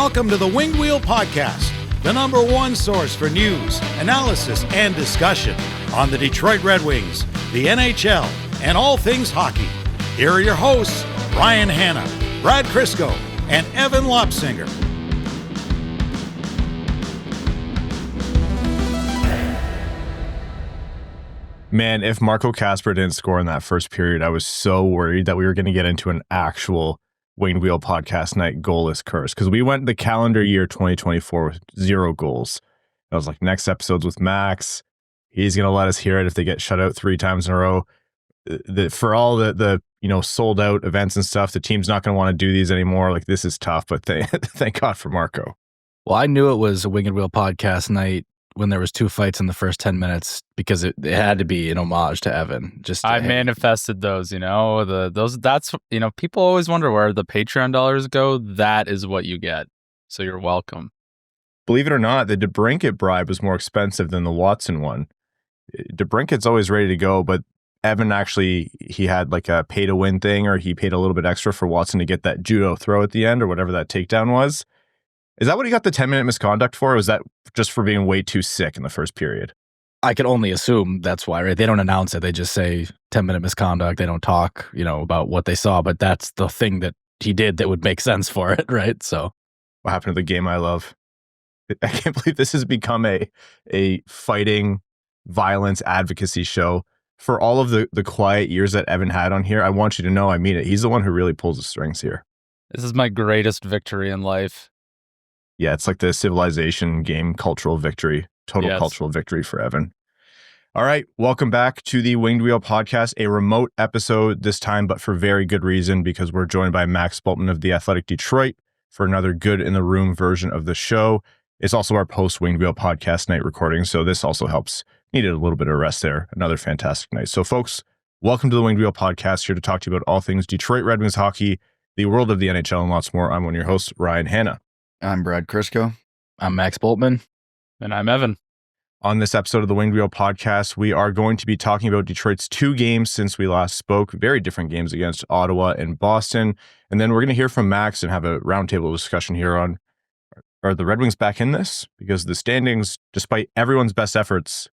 Welcome to the Winged Wheel Podcast, the number one source for news, analysis, and discussion on the Detroit Red Wings, the NHL, and all things hockey. Here are your hosts, Ryan Hanna, Brad Crisco, and Evan Lopsinger. Man, if Marco Kasper didn't score in that first period, I was so worried that we were going to get into an actual Winged Wheel Podcast night goalless curse, because we went the calendar year 2024 with 0 goals. I was like, next episode's with Max. He's going to let us hear it if they get shut out 3 times in a row. For all the sold out events and stuff, the team's not going to want to do these anymore. Like, this is tough, but thank God for Marco. Well, I knew it was a Winged Wheel Podcast night when there was 2 fights in the first 10 minutes, because it had to be an homage to Evan. I manifested those, that's people always wonder where the Patreon dollars go. That is what you get. So you're welcome. Believe it or not, the DeBrincat bribe was more expensive than the Watson one. DeBrincat's always ready to go, but Evan he had like a pay to win thing, or he paid a little bit extra for Watson to get that judo throw at the end or whatever that takedown was. Is that what he got the 10-minute misconduct for? Or was that just for being way too sick in the first period? I could only assume that's why, right? They don't announce it. They just say 10-minute misconduct. They don't talk, about what they saw, but that's the thing that he did that would make sense for it, right? So what happened to the game I love? I can't believe this has become a fighting violence advocacy show. For all of the quiet years that Evan had on here, I want you to know I mean it. He's the one who really pulls the strings here. This is my greatest victory in life. Yeah, it's like the civilization game cultural victory, total cultural victory for Evan. All right, welcome back to the Winged Wheel Podcast, a remote episode this time, but for very good reason, because we're joined by Max Bultman of The Athletic Detroit for another good in the room version of the show. It's also our post Winged Wheel Podcast night recording, so this also helps. Needed a little bit of rest there. Another fantastic night. So folks, welcome to the Winged Wheel Podcast, here to talk to you about all things Detroit Red Wings hockey, the world of the NHL, and lots more. I'm one of your hosts, Ryan Hanna. I'm Brad Crisco. I'm Max Bultman. And I'm Evan. On this episode of the Winged Wheel Podcast, we are going to be talking about Detroit's 2 games since we last spoke, very different games against Ottawa and Boston. And then we're going to hear from Max and have a roundtable discussion here on, are the Red Wings back in this? Because the standings, despite everyone's best efforts,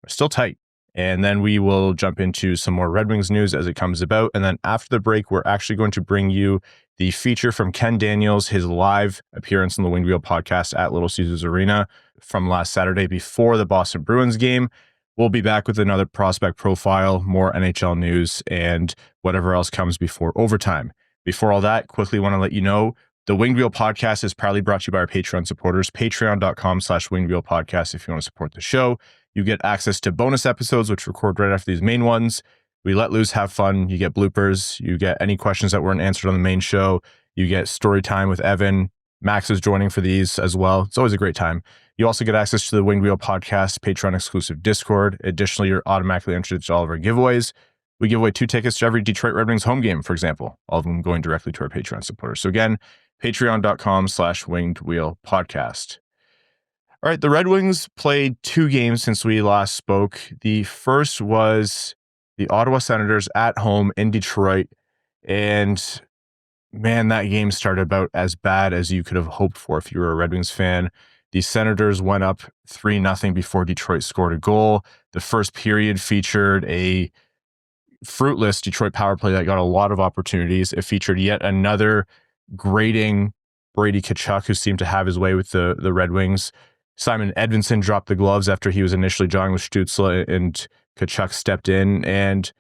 are still tight. And then we will jump into some more Red Wings news as it comes about. And then after the break, we're actually going to bring you the feature from Ken Daniels, his live appearance on the Winged Wheel Podcast at Little Caesars Arena from last Saturday before the Boston Bruins game. We'll be back with another prospect profile, more NHL news, and whatever else comes before overtime. Before all that, quickly want to let you know, the Winged Wheel Podcast is proudly brought to you by our Patreon supporters, patreon.com/Winged Wheel Podcast if you want to support the show. You get access to bonus episodes, which record right after these main ones. We let loose, have fun. You get bloopers. You get any questions that weren't answered on the main show. You get story time with Evan. Max is joining for these as well. It's always a great time. You also get access to the Winged Wheel Podcast Patreon exclusive Discord. Additionally, you're automatically entered to all of our giveaways. We give away 2 tickets to every Detroit Red Wings home game, for example, all of them going directly to our Patreon supporters. So again, patreon.com/Winged Wheel Podcast. All right, the Red Wings played 2 games since we last spoke. The first was the Ottawa Senators at home in Detroit. And man, that game started about as bad as you could have hoped for if you were a Red Wings fan. The Senators went up 3-0 before Detroit scored a goal. The first period featured a fruitless Detroit power play that got a lot of opportunities. It featured yet another grating Brady Tkachuk, who seemed to have his way with the Red Wings. Simon Edvinsson dropped the gloves after he was initially jawing with Stutzle, and Tkachuk stepped in. And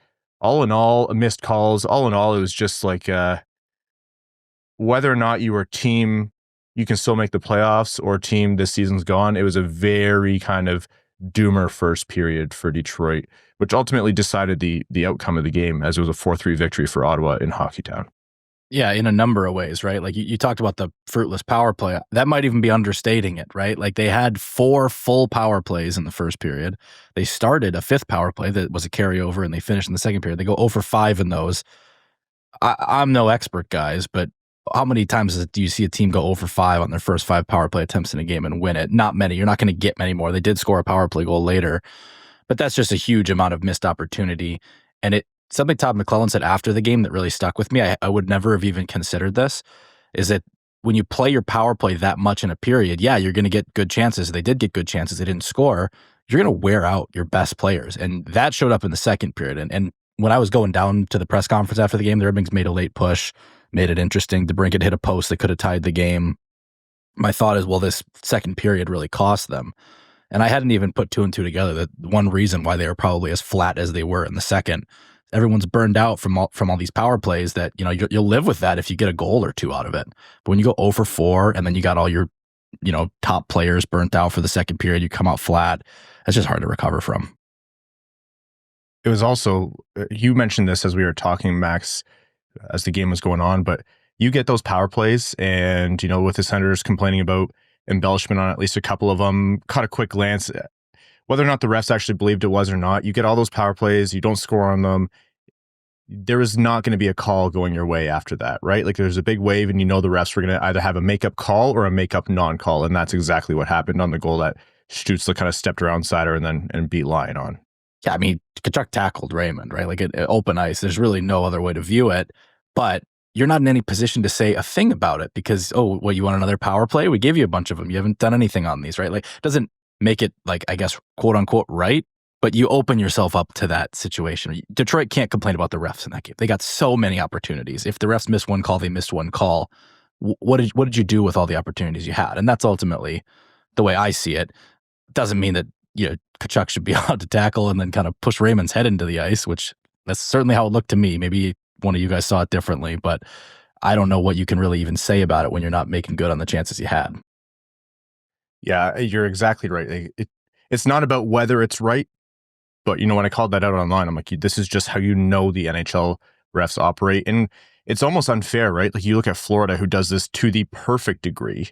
all in all, missed calls. All in all, it was just like whether or not you were team, you can still make the playoffs, or team, this season's gone. It was a very kind of doomer first period for Detroit, which ultimately decided the outcome of the game, as it was a 4-3 victory for Ottawa in Hockeytown. Yeah, in a number of ways, right? Like you talked about the fruitless power play. That might even be understating it, right? Like they had 4 full power plays in the first period. They started a 5th power play that was a carryover, and they finished in the second period. They go 0 for 5 in those. I'm no expert, guys, but how many times do you see a team go 0 for 5 on their first 5 power play attempts in a game and win it? Not many. You're not going to get many more. They did score a power play goal later, but that's just a huge amount of missed opportunity. And something Todd McLellan said after the game that really stuck with me, I would never have even considered this, is that when you play your power play that much in a period, yeah, you're going to get good chances. They did get good chances. They didn't score. You're going to wear out your best players. And that showed up in the second period. And when I was going down to the press conference after the game, the Red Wings made a late push, made it interesting. DeBrincat hit a post that could have tied the game. My thought is, well, this second period really cost them. And I hadn't even put two and two together. That one reason why they were probably as flat as they were in the second. Everyone's burned out from all these power plays that, you'll live with that if you get a goal or two out of it. But when you go 0 for 4 and then you got all your, top players burnt out for the second period, you come out flat, that's just hard to recover from. It was also, you mentioned this as we were talking, Max, as the game was going on, but you get those power plays and, with the Senators complaining about embellishment on at least a couple of them, caught a quick glance, whether or not the refs actually believed it was or not, you get all those power plays, you don't score on them, there is not going to be a call going your way after that, right? Like there's a big wave and the refs were going to either have a makeup call or a makeup non-call, and that's exactly what happened on the goal that Stutzle kind of stepped around Seider and beat Lyon on. Yeah, I mean, Tkachuk tackled Raymond, right? Like at open ice, there's really no other way to view it, but you're not in any position to say a thing about it because, you want another power play? We gave you a bunch of them. You haven't done anything on these, right? Like, it doesn't make it, like, I guess, quote unquote, right, but you open yourself up to that situation. Detroit can't complain about the refs in that game. They got so many opportunities. If the refs missed one call, they missed one call. What did you do with all the opportunities you had? And that's ultimately the way I see it. Doesn't mean that, Tkachuk should be allowed to tackle and then kind of push Raymond's head into the ice, which that's certainly how it looked to me. Maybe one of you guys saw it differently, but I don't know what you can really even say about it when you're not making good on the chances you had. Yeah, you're exactly right. It's not about whether it's right, but when I called that out online, I'm like, this is just how the NHL refs operate. And it's almost unfair, right? Like you look at Florida, who does this to the perfect degree,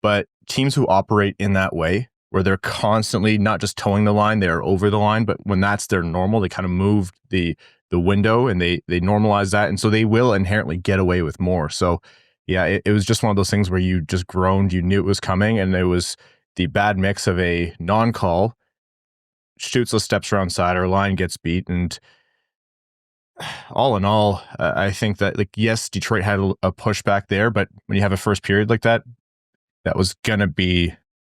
but teams who operate in that way, where they're constantly not just towing the line, they're over the line, but when that's their normal, they kind of move the window and they normalize that. And so they will inherently get away with more. So yeah, it was just one of those things where you just groaned, you knew it was coming, and it was the bad mix of a non-call. Stutzle steps around Seider, Lyon gets beat, and all in all, I think that, yes, Detroit had a pushback there, but when you have a first period like that, that was going to be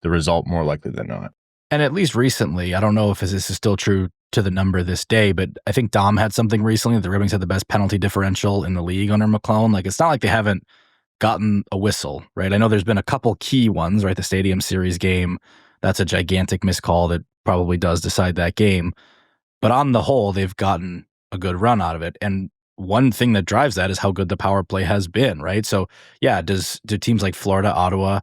the result more likely than not. And at least recently, I don't know if this is still true to the number this day, but I think Dom had something recently that the Red Wings had the best penalty differential in the league under McLellan. Like, it's not like they haven't gotten a whistle, right? I know there's been a couple key ones, right? The Stadium Series game, that's a gigantic missed call that probably does decide that game. But on the whole, they've gotten a good run out of it. And one thing that drives that is how good the power play has been, right? So yeah, do teams like Florida, Ottawa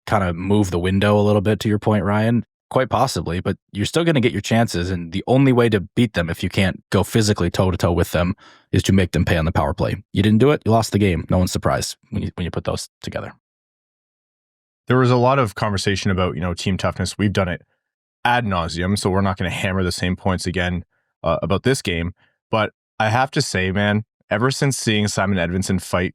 kind of move the window a little bit, to your point, Ryan? Quite possibly, but you're still going to get your chances. And the only way to beat them, if you can't go physically toe-to-toe with them, is to make them pay on the power play. You didn't do it, you lost the game. No one's surprised when you put those together. There was a lot of conversation about, team toughness. We've done it ad nauseum, so we're not going to hammer the same points again about this game. But I have to say, man, ever since seeing Simon Edvinsson fight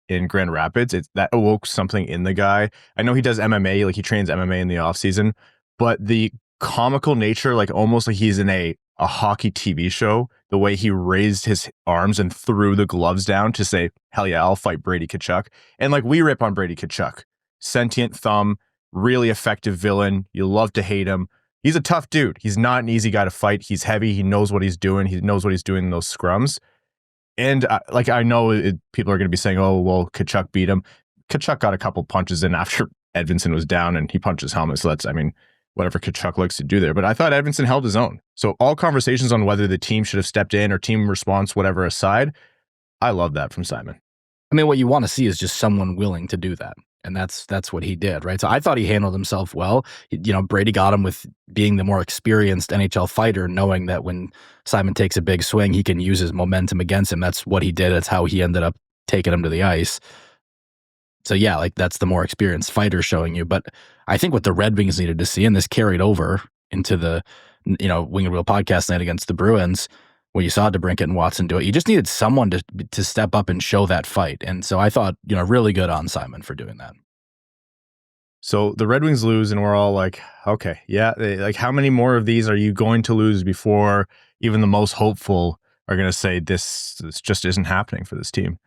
in Grand Rapids, that awoke something in the guy. I know he does MMA, like he trains MMA in the off season, but the comical nature, like almost like he's in a hockey TV show, the way he raised his arms and threw the gloves down to say, hell yeah, I'll fight Brady Tkachuk. And like, we rip on Brady Tkachuk. Sentient thumb, really effective villain. You love to hate him. He's a tough dude. He's not an easy guy to fight. He's heavy. He knows what he's doing. He knows what he's doing in those scrums. And I know people are going to be saying, oh, well, Tkachuk beat him. Tkachuk got a couple punches in after Edvinsson was down and he punched his helmet. So that's, whatever Tkachuk likes to do there. But I thought Edvinsson held his own. So all conversations on whether the team should have stepped in or team response, whatever aside, I love that from Simon. What you want to see is just someone willing to do that. And that's what he did, right? So I thought he handled himself well. Brady got him with being the more experienced NHL fighter, knowing that when Simon takes a big swing, he can use his momentum against him. That's what he did. That's how he ended up taking him to the ice. So yeah, that's the more experienced fighter showing you. But I think what the Red Wings needed to see, and this carried over into the Wing and Wheel podcast night against the Bruins, when you saw DeBrincat and Watson do it, you just needed someone to step up and show that fight. And so I thought, really good on Simon for doing that. So the Red Wings lose and we're all like, okay, yeah, like how many more of these are you going to lose before even the most hopeful are going to say this just isn't happening for this team?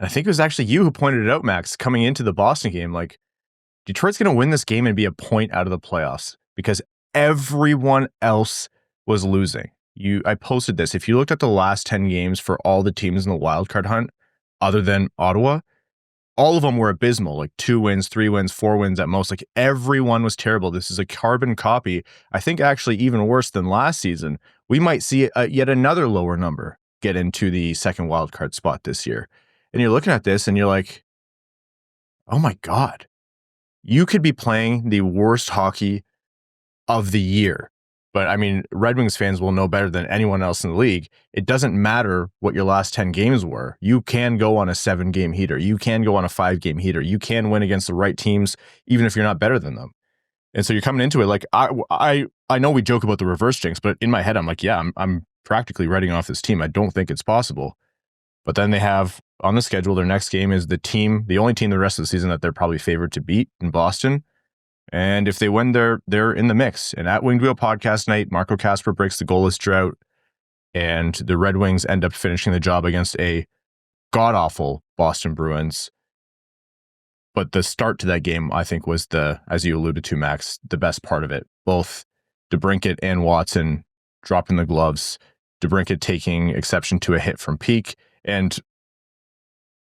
And I think it was actually you who pointed it out, Max, coming into the Boston game. Like, Detroit's going to win this game and be a point out of the playoffs because everyone else was losing. I posted this. If you looked at the last 10 games for all the teams in the wildcard hunt, other than Ottawa, all of them were abysmal, like 2 wins, 3 wins, 4 wins at most. Like, everyone was terrible. This is a carbon copy. I think actually even worse than last season. We might see yet another lower number get into the second wildcard spot this year. And you're looking at this and you're like, oh my God, you could be playing the worst hockey of the year. But I mean, Red Wings fans will know better than anyone else in the league. It doesn't matter what your last 10 games were. You can go on a 7-game heater. You can go on a 5-game heater. You can win against the right teams, even if you're not better than them. And so you're coming into it like, I know we joke about the reverse jinx, but in my head, I'm like, yeah, I'm practically writing off this team. I don't think it's possible. But then they have on the schedule, their next game is the only team the rest of the season that they're probably favored to beat in Boston. And if they win, they're in the mix. And at Winged Wheel Podcast Night, Marco Kasper breaks the goalless drought, and the Red Wings end up finishing the job against a god-awful Boston Bruins. But the start to that game, I think, was as you alluded to, Max, the best part of it. Both DeBrincat and Watson dropping the gloves, DeBrincat taking exception to a hit from Peak, and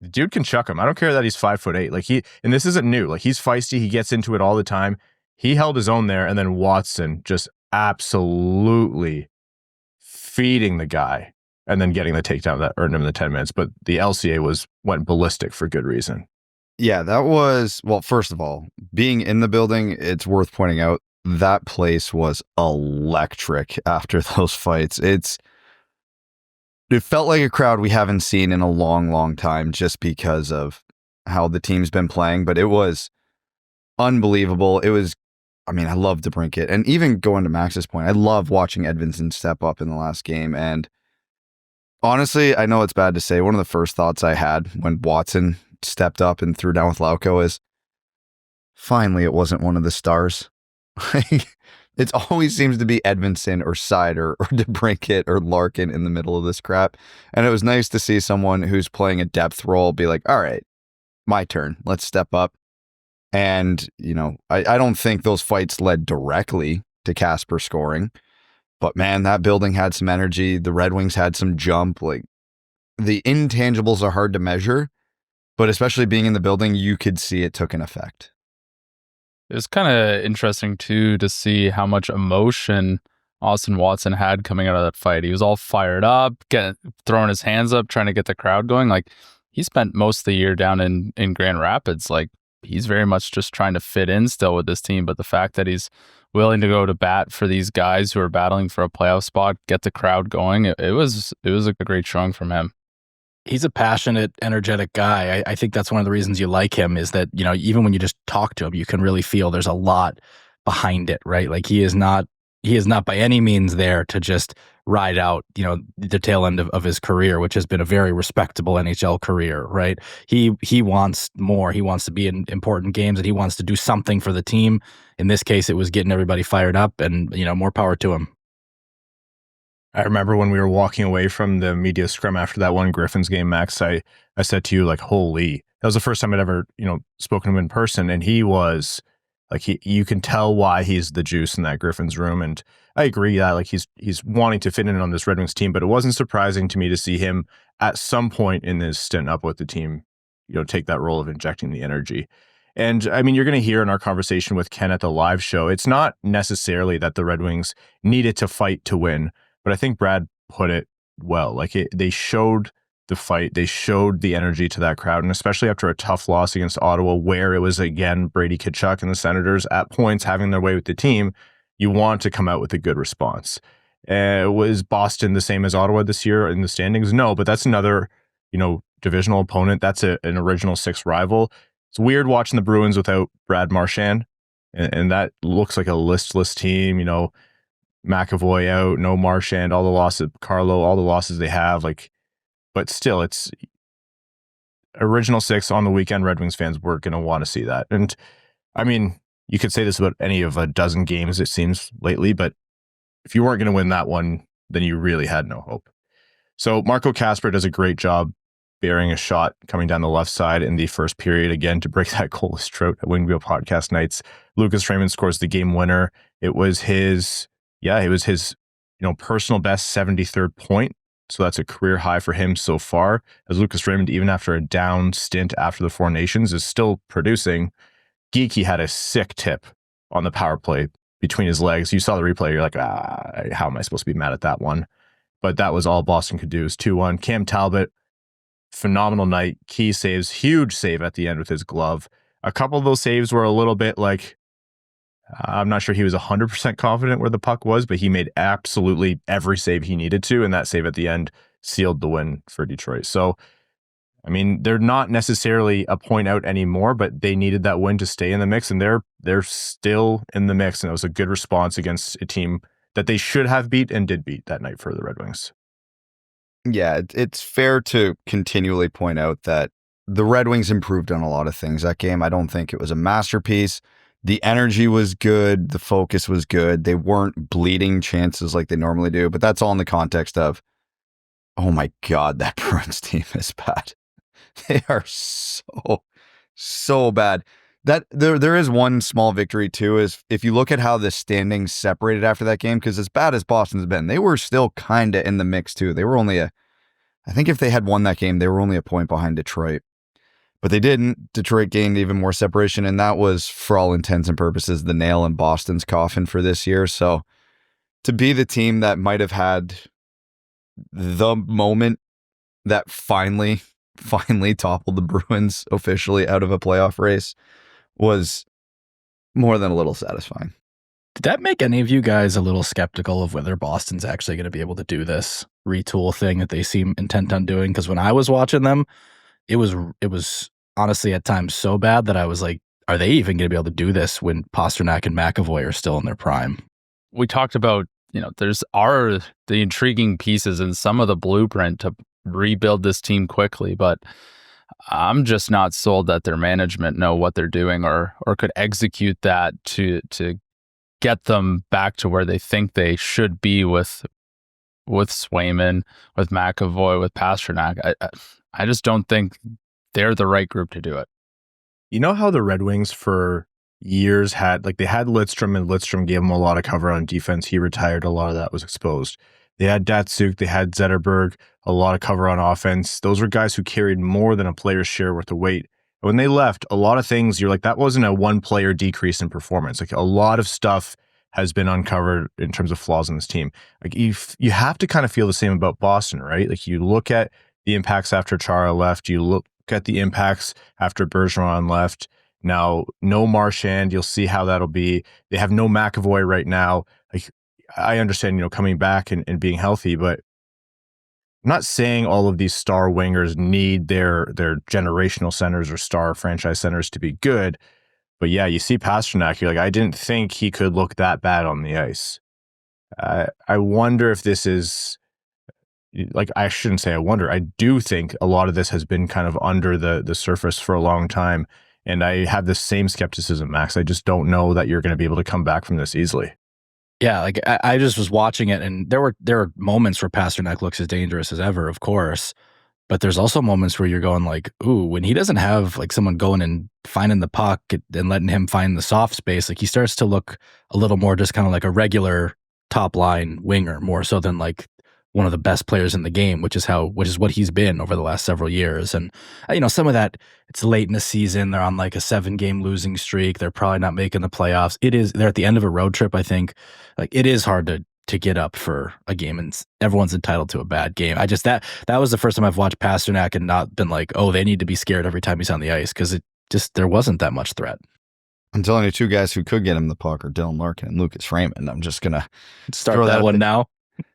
the dude can chuck him. I don't care that he's 5'8". Like, and this isn't new. Like, he's feisty. He gets into it all the time. He held his own there, and then Watson just absolutely feeding the guy, and then getting the takedown that earned him the 10 minutes. But the LCA went ballistic for good reason. Yeah, that was, well, first of all, being in the building, it's worth pointing out that place was electric after those fights. It felt like a crowd we haven't seen in a long, long time just because of how the team's been playing, but it was unbelievable. I love DeBrincat. And even going to Max's point, I love watching Edvinsson step up in the last game. And honestly, I know it's bad to say, one of the first thoughts I had when Watson stepped up and threw down with Lauko is, finally, it wasn't one of the stars. It always seems to be Edvinsson or Seider or DeBrincat or Larkin in the middle of this crap. And it was nice to see someone who's playing a depth role be like, all right, my turn. Let's step up. And, I don't think those fights led directly to Kasper scoring. But man, that building had some energy. The Red Wings had some jump. Like, the intangibles are hard to measure, but especially being in the building, you could see it took an effect. It was kind of interesting, too, to see how much emotion Austin Watson had coming out of that fight. He was all fired up, throwing his hands up, trying to get the crowd going. Like, he spent most of the year down in Grand Rapids. Like, he's very much just trying to fit in still with this team. But the fact that he's willing to go to bat for these guys who are battling for a playoff spot, get the crowd going, it was a great showing from him. He's a passionate, energetic guy. I think that's one of the reasons you like him is that, even when you just talk to him, you can really feel there's a lot behind it, right? Like, he is not by any means there to just ride out, the tail end of his career, which has been a very respectable NHL career, right? He wants more. He wants to be in important games, and he wants to do something for the team. In this case, it was getting everybody fired up, and, more power to him. I remember when we were walking away from the media scrum after that one Griffins game, Max, I said to you, like, holy, that was the first time I'd ever, spoken to him in person. And he was like, you can tell why he's the juice in that Griffins room. And I agree that, like, he's wanting to fit in on this Red Wings team, but it wasn't surprising to me to see him at some point in this stint up with the team, take that role of injecting the energy. And I mean, you're going to hear in our conversation with Ken at the live show, it's not necessarily that the Red Wings needed to fight to win. But I think Brad put it well. Like, they showed the fight, they showed the energy to that crowd, and especially after a tough loss against Ottawa, where it was again Brady Tkachuk and the Senators at points having their way with the team, you want to come out with a good response. Was Boston the same as Ottawa this year in the standings? No, but that's another, divisional opponent. That's an original 6 rival. It's weird watching the Bruins without Brad Marchand, and that looks like a listless team. McAvoy out, no Marchand, all the losses, Carlo, all the losses they have, like, but still, it's original 6 on the weekend. Red Wings fans were going to want to see that. And I mean, you could say this about any of a dozen games, it seems, lately, but if you weren't going to win that one, then you really had no hope. So Marco Kasper does a great job bearing a shot coming down the left side in the first period again to break that goalless drought at Winged Wheel Podcast Nights. Lucas Raymond scores the game winner. It was his personal best 73rd point. So that's a career high for him so far, as Lucas Raymond, even after a down stint after the Four Nations, is still producing. Geeky had a sick tip on the power play between his legs. You saw the replay, you're like, how am I supposed to be mad at that one? But that was all Boston could do. Is 2-1. Cam Talbot, phenomenal night. Key saves, huge save at the end with his glove. A couple of those saves were a little bit like, I'm not sure he was 100% confident where the puck was, but he made absolutely every save he needed to, and that save at the end sealed the win for Detroit. So, I mean, they're not necessarily a point out anymore, but they needed that win to stay in the mix, and they're still in the mix, and it was a good response against a team that they should have beat and did beat that night for the Red Wings. Yeah, it's fair to continually point out that the Red Wings improved on a lot of things that game. I don't think it was a masterpiece. The energy was good. The focus was good. They weren't bleeding chances like they normally do, but that's all in the context of, oh my God, that Bruins team is bad. They are so bad. That there is one small victory too, is if you look at how the standings separated after that game, because as bad as Boston's been, they were still kind of in the mix too. They were only I think if they had won that game, they were only a point behind Detroit. But they didn't. Detroit gained even more separation, and that was, for all intents and purposes, the nail in Boston's coffin for this year. So to be the team that might have had the moment that finally toppled the Bruins officially out of a playoff race was more than a little satisfying. Did that make any of you guys a little skeptical of whether Boston's actually going to be able to do this retool thing that they seem intent on doing? Because when I was watching them, it was honestly at times so bad that I was like, are they even going to be able to do this when Pastrnak and McAvoy are still in their prime? We talked about, there's the intriguing pieces and some of the blueprint to rebuild this team quickly, but I'm just not sold that their management know what they're doing or could execute that to get them back to where they think they should be with Swayman, with McAvoy, with Pastrnak. I just don't think they're the right group to do it. You know how the Red Wings for years they had Lidstrom, and Lidstrom gave them a lot of cover on defense. He retired. A lot of that was exposed. They had Datsuk, they had Zetterberg, a lot of cover on offense. Those were guys who carried more than a player's share worth of weight. And when they left, a lot of things, you're like, that wasn't a one-player decrease in performance. Like, a lot of stuff has been uncovered in terms of flaws in this team. Like, you have to kind of feel the same about Boston, right? Like, you look at the impacts after Chara left, you look at the impacts after Bergeron left. Now, no Marchand, you'll see how that'll be. They have no McAvoy right now. Like, I understand, coming back and being healthy, but I'm not saying all of these star wingers need their generational centers or star franchise centers to be good. But yeah, you see Pastrnak, you're like, I didn't think he could look that bad on the ice. I wonder if this is, I shouldn't say I wonder. I do think a lot of this has been kind of under the surface for a long time. And I have the same skepticism, Max. I just don't know that you're going to be able to come back from this easily. Yeah, like I just was watching it, and there are moments where Pastrnak looks as dangerous as ever, of course. But there's also moments where you're going like, ooh, when he doesn't have like someone going and finding the puck and letting him find the soft space, like he starts to look a little more just kind of like a regular top line winger, more so than like one of the best players in the game, which is what he's been over the last several years. And some of that, it's late in the season, they're on like a 7-game losing streak, they're probably not making the playoffs. They're at the end of a road trip, I think. Like, it is hard to get up for a game, and everyone's entitled to a bad game. That was the first time I've watched Pastrnak and not been like, oh, they need to be scared every time he's on the ice, because there wasn't that much threat. I'm telling you, two guys who could get him the puck are Dylan Larkin and Lucas Raymond. I'm just gonna start that one now.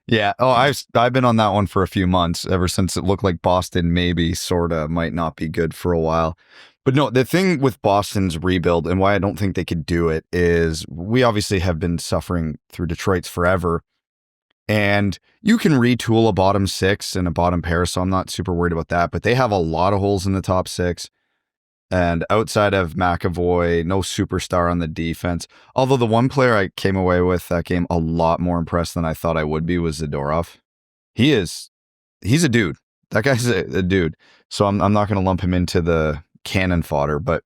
Yeah. Oh, I've been on that one for a few months, ever since it looked like Boston maybe sorta might not be good for a while. But no, the thing with Boston's rebuild and why I don't think they could do it is we obviously have been suffering through Detroit's forever. And you can retool a bottom six and a bottom pair, so I'm not super worried about that. But they have a lot of holes in the top six. And outside of McAvoy, no superstar on the defense. Although the one player I came away with that game a lot more impressed than I thought I would be was Zadorov. He's a dude. That guy's a dude. So I'm not going to lump him into the cannon fodder, but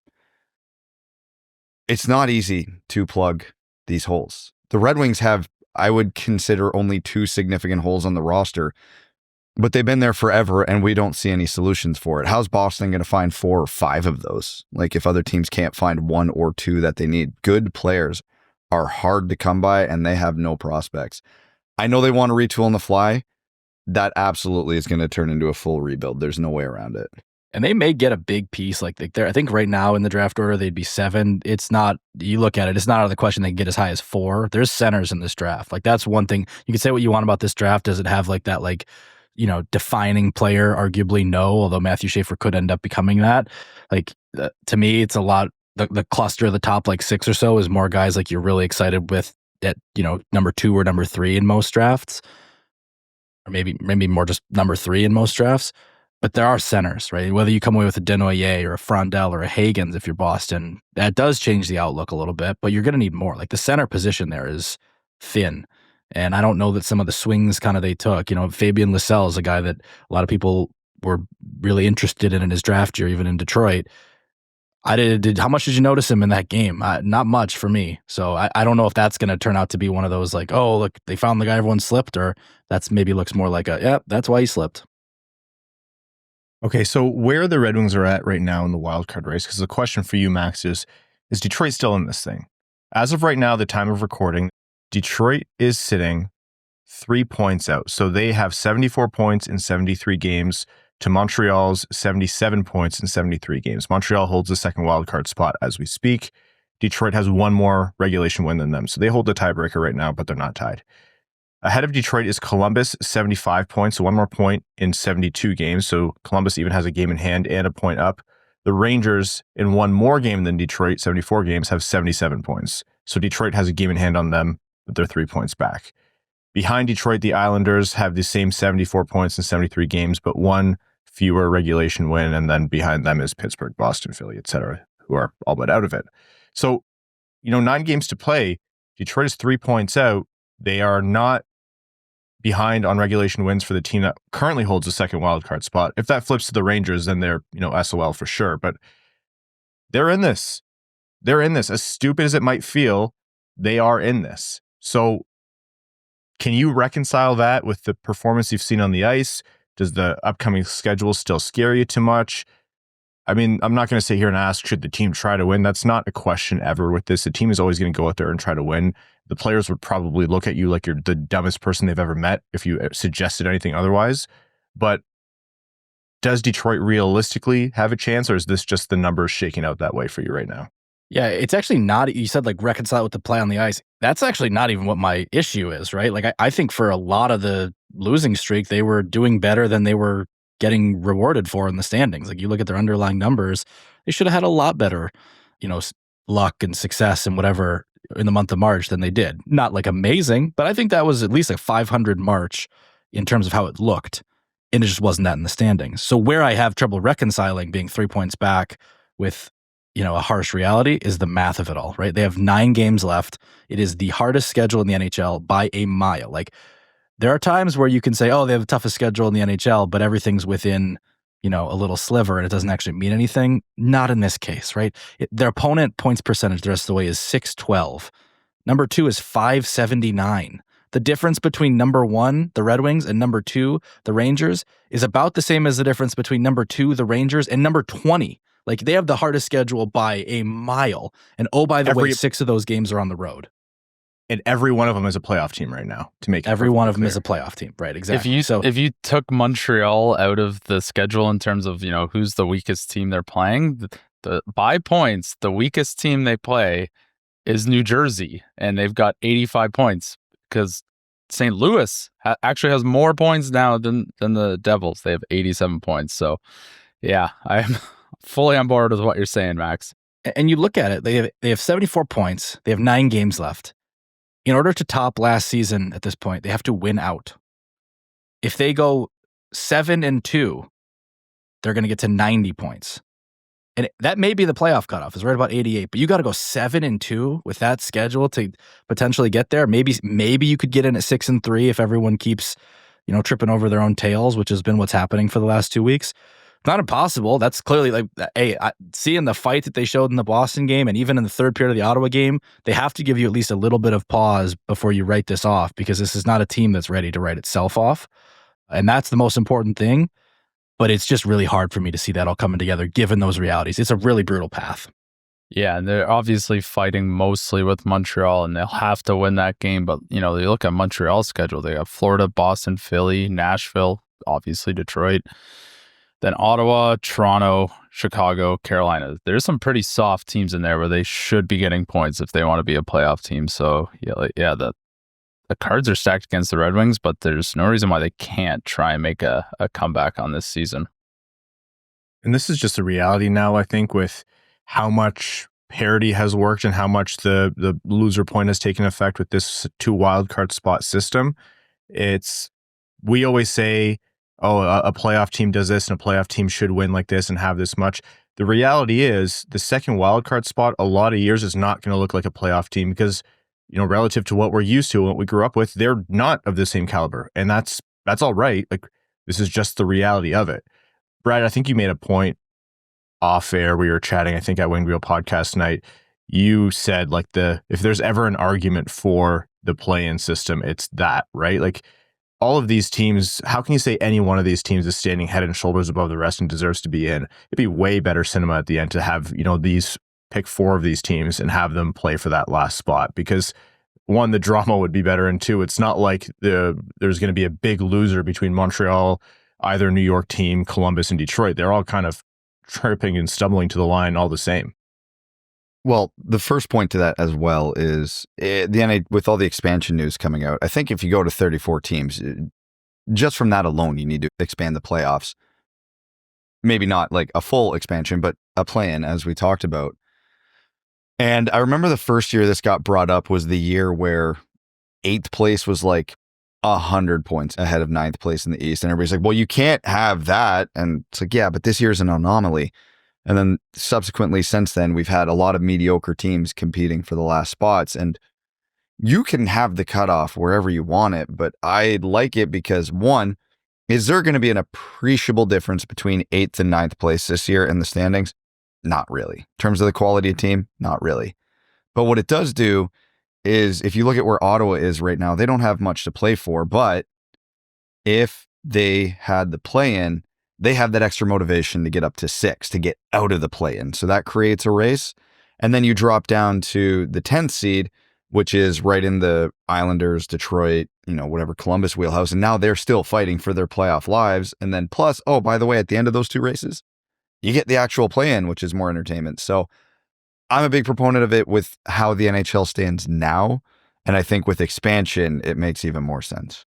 it's not easy to plug these holes. The Red Wings have, I would consider, only 2 significant holes on the roster, but they've been there forever and we don't see any solutions for it. How's Boston going to find 4 or 5 of those? Like, if other teams can't find 1 or 2 that they need. Good players are hard to come by and they have no prospects. I know they want to retool on the fly. That absolutely is going to turn into a full rebuild. There's no way around it. And they may get a big piece. Like they're, I think right now in the draft order, they'd be 7. It's not, you look at it, it's not out of the question they can get as high as 4. There's centers in this draft. Like, that's one thing. You can say what you want about this draft. Does it have like that, like, you know, defining player? Arguably no, although Matthew Schaefer could end up becoming that. Like, to me, it's a lot. The cluster of the top like 6 or so is more guys like you're really excited with at, you know, number 2 or number 3 in most drafts. Or maybe more just number 3 in most drafts. But there are centers, right? Whether you come away with a Desnoyers or a Frondell or a Hagens, if you're Boston, that does change the outlook a little bit, but you're going to need more. Like, the center position there is thin. And I don't know that some of the swings kind of they took, you know, Fabian Lysell is a guy that a lot of people were really interested in his draft year, even in Detroit. How much did you notice him in that game? Not much for me. So I don't know if that's going to turn out to be one of those like, oh, look, they found the guy everyone slipped, or that's maybe looks more like that's why he slipped. Okay, so where the Red Wings are at right now in the wild card race, because the question for you, Max, is Detroit still in this thing? As of right now, the time of recording, Detroit is sitting 3 points out. So they have 74 points in 73 games to Montreal's 77 points in 73 games. Montreal holds the second wild card spot as we speak. Detroit has 1 more regulation win than them. So they hold the tiebreaker right now, but they're not tied. Ahead of Detroit is Columbus, 75 points, so 1 more point in 72 games. So Columbus even has a game in hand and a point up. The Rangers, in 1 more game than Detroit, 74 games, have 77 points. So Detroit has a game in hand on them, but they're 3 points back. Behind Detroit, the Islanders have the same 74 points in 73 games, but 1 fewer regulation win. And then behind them is Pittsburgh, Boston, Philly, etc., who are all but out of it. So, 9 games to play. Detroit is 3 points out. They are not behind on regulation wins for the team that currently holds the second wildcard spot. If that flips to the Rangers, then they're, SOL for sure. But they're in this. They're in this. As stupid as it might feel, they are in this. So can you reconcile that with the performance you've seen on the ice? Does the upcoming schedule still scare you too much? I mean, I'm not going to sit here and ask, should the team try to win? That's not a question ever with this. The team is always going to go out there and try to win. The players would probably look at you like you're the dumbest person they've ever met if you suggested anything otherwise. But does Detroit realistically have a chance, or is this just the numbers shaking out that way for you right now? Yeah, it's actually not, you said like reconcile with the play on the ice. That's actually not even what my issue is, right? Like I think for a lot of the losing streak, they were doing better than they were getting rewarded for in the standings. Like, you look at their underlying numbers, they should have had a lot better, luck and success and whatever in the month of March than they did. Not like amazing, but I think that was at least a 500 March in terms of how it looked. And it just wasn't that in the standings. So where I have trouble reconciling being 3 points back with, a harsh reality is the math of it all, right? They have 9 games left. It is the hardest schedule in the NHL by a mile. Like, there are times where you can say, oh, they have the toughest schedule in the NHL, but everything's within, a little sliver and it doesn't actually mean anything. Not in this case, right? Their opponent points percentage the rest of the way is .612. Number 2 is .579. The difference between number 1, the Red Wings, and number 2, the Rangers, is about the same as the difference between number 2, the Rangers, and number 20. Like, they have the hardest schedule by a mile. And oh, by the way, 6 of those games are on the road. And every one of them is a playoff team right now. To make every one of them is a playoff team, right? Exactly. If you took Montreal out of the schedule in terms of who's the weakest team they're playing, the by points, the weakest team they play is New Jersey, and they've got 85 points because St. Louis actually has more points now than the Devils. They have 87 points. So, yeah, I'm fully on board with what you're saying, Max. And you look at it, they have 74 points. They have 9 games left. In order to top last season at this point, they have to win out. If they go 7-2, they're going to get to 90 points. And that may be the playoff cutoff. It's right about 88. But you got to go 7-2 with that schedule to potentially get there. Maybe you could get in at 6-3 if everyone keeps, tripping over their own tails, which has been what's happening for the last 2 weeks. Not impossible. That's clearly like, hey, seeing the fight that they showed in the Boston game and even in the third period of the Ottawa game, they have to give you at least a little bit of pause before you write this off, because this is not a team that's ready to write itself off. And that's the most important thing. But it's just really hard for me to see that all coming together given those realities. It's a really brutal path. Yeah, and they're obviously fighting mostly with Montreal, and they'll have to win that game. But, you look at Montreal's schedule. They got Florida, Boston, Philly, Nashville, obviously Detroit. Then Ottawa, Toronto, Chicago, Carolina. There's some pretty soft teams in there where they should be getting points if they want to be a playoff team. So, the cards are stacked against the Red Wings, but there's no reason why they can't try and make a comeback on this season. And this is just a reality now, I think, with how much parity has worked and how much the loser point has taken effect with this 2 wildcard spot system. We always say, a playoff team does this and a playoff team should win like this and have this much. The reality is the second wildcard spot a lot of years is not going to look like a playoff team because, relative to what we're used to and what we grew up with, they're not of the same caliber. And that's all right. Like, this is just the reality of it. Brad, I think you made a point off air. We were chatting, I think, at Winged Wheel Podcast Night. You said, like, if there's ever an argument for the play-in system, it's that, right? Like, all of these teams, how can you say any one of these teams is standing head and shoulders above the rest and deserves to be in? It'd be way better cinema at the end to have, pick 4 of these teams and have them play for that last spot, because 1, the drama would be better, and 2, it's not like there's going to be a big loser between Montreal, either New York team, Columbus, and Detroit. They're all kind of tripping and stumbling to the line all the same. Well, the first point to that as well is with all the expansion news coming out, I think if you go to 34 teams, just from that alone, you need to expand the playoffs. Maybe not like a full expansion, but a play-in, as we talked about. And I remember the first year this got brought up was the year where 8th place was like 100 points ahead of 9th place in the East. And everybody's like, well, you can't have that. And it's like, yeah, but this year's an anomaly. And then subsequently, since then, we've had a lot of mediocre teams competing for the last spots. And you can have the cutoff wherever you want it. But I like it because, 1, is there going to be an appreciable difference between 8th and 9th place this year in the standings? Not really. In terms of the quality of team, not really. But what it does do is, if you look at where Ottawa is right now, they don't have much to play for. But if they had the play-in, they have that extra motivation to get up to 6, to get out of the play-in. So that creates a race. And then you drop down to the 10th seed, which is right in the Islanders, Detroit, whatever, Columbus wheelhouse. And now they're still fighting for their playoff lives. And then plus, oh, by the way, at the end of those 2 races, you get the actual play-in, which is more entertainment. So I'm a big proponent of it with how the NHL stands now. And I think with expansion, it makes even more sense.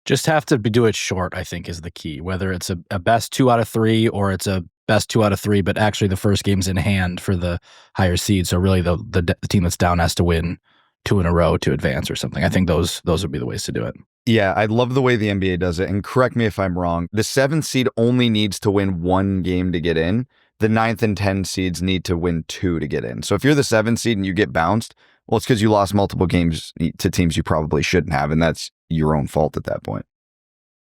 Just have to do it short, I think, is the key. Whether it's a best 2 out of 3 or it's a best 2 out of 3, but actually the first game's in hand for the higher seed. So really the team that's down has to win 2 in a row to advance or something. I think those would be the ways to do it. Yeah, I love the way the NBA does it. And correct me if I'm wrong. The 7th seed only needs to win 1 game to get in. The 9th and 10th seeds need to win 2 to get in. So if you're the 7th seed and you get bounced, well, it's because you lost multiple games to teams you probably shouldn't have. And that's your own fault at that point.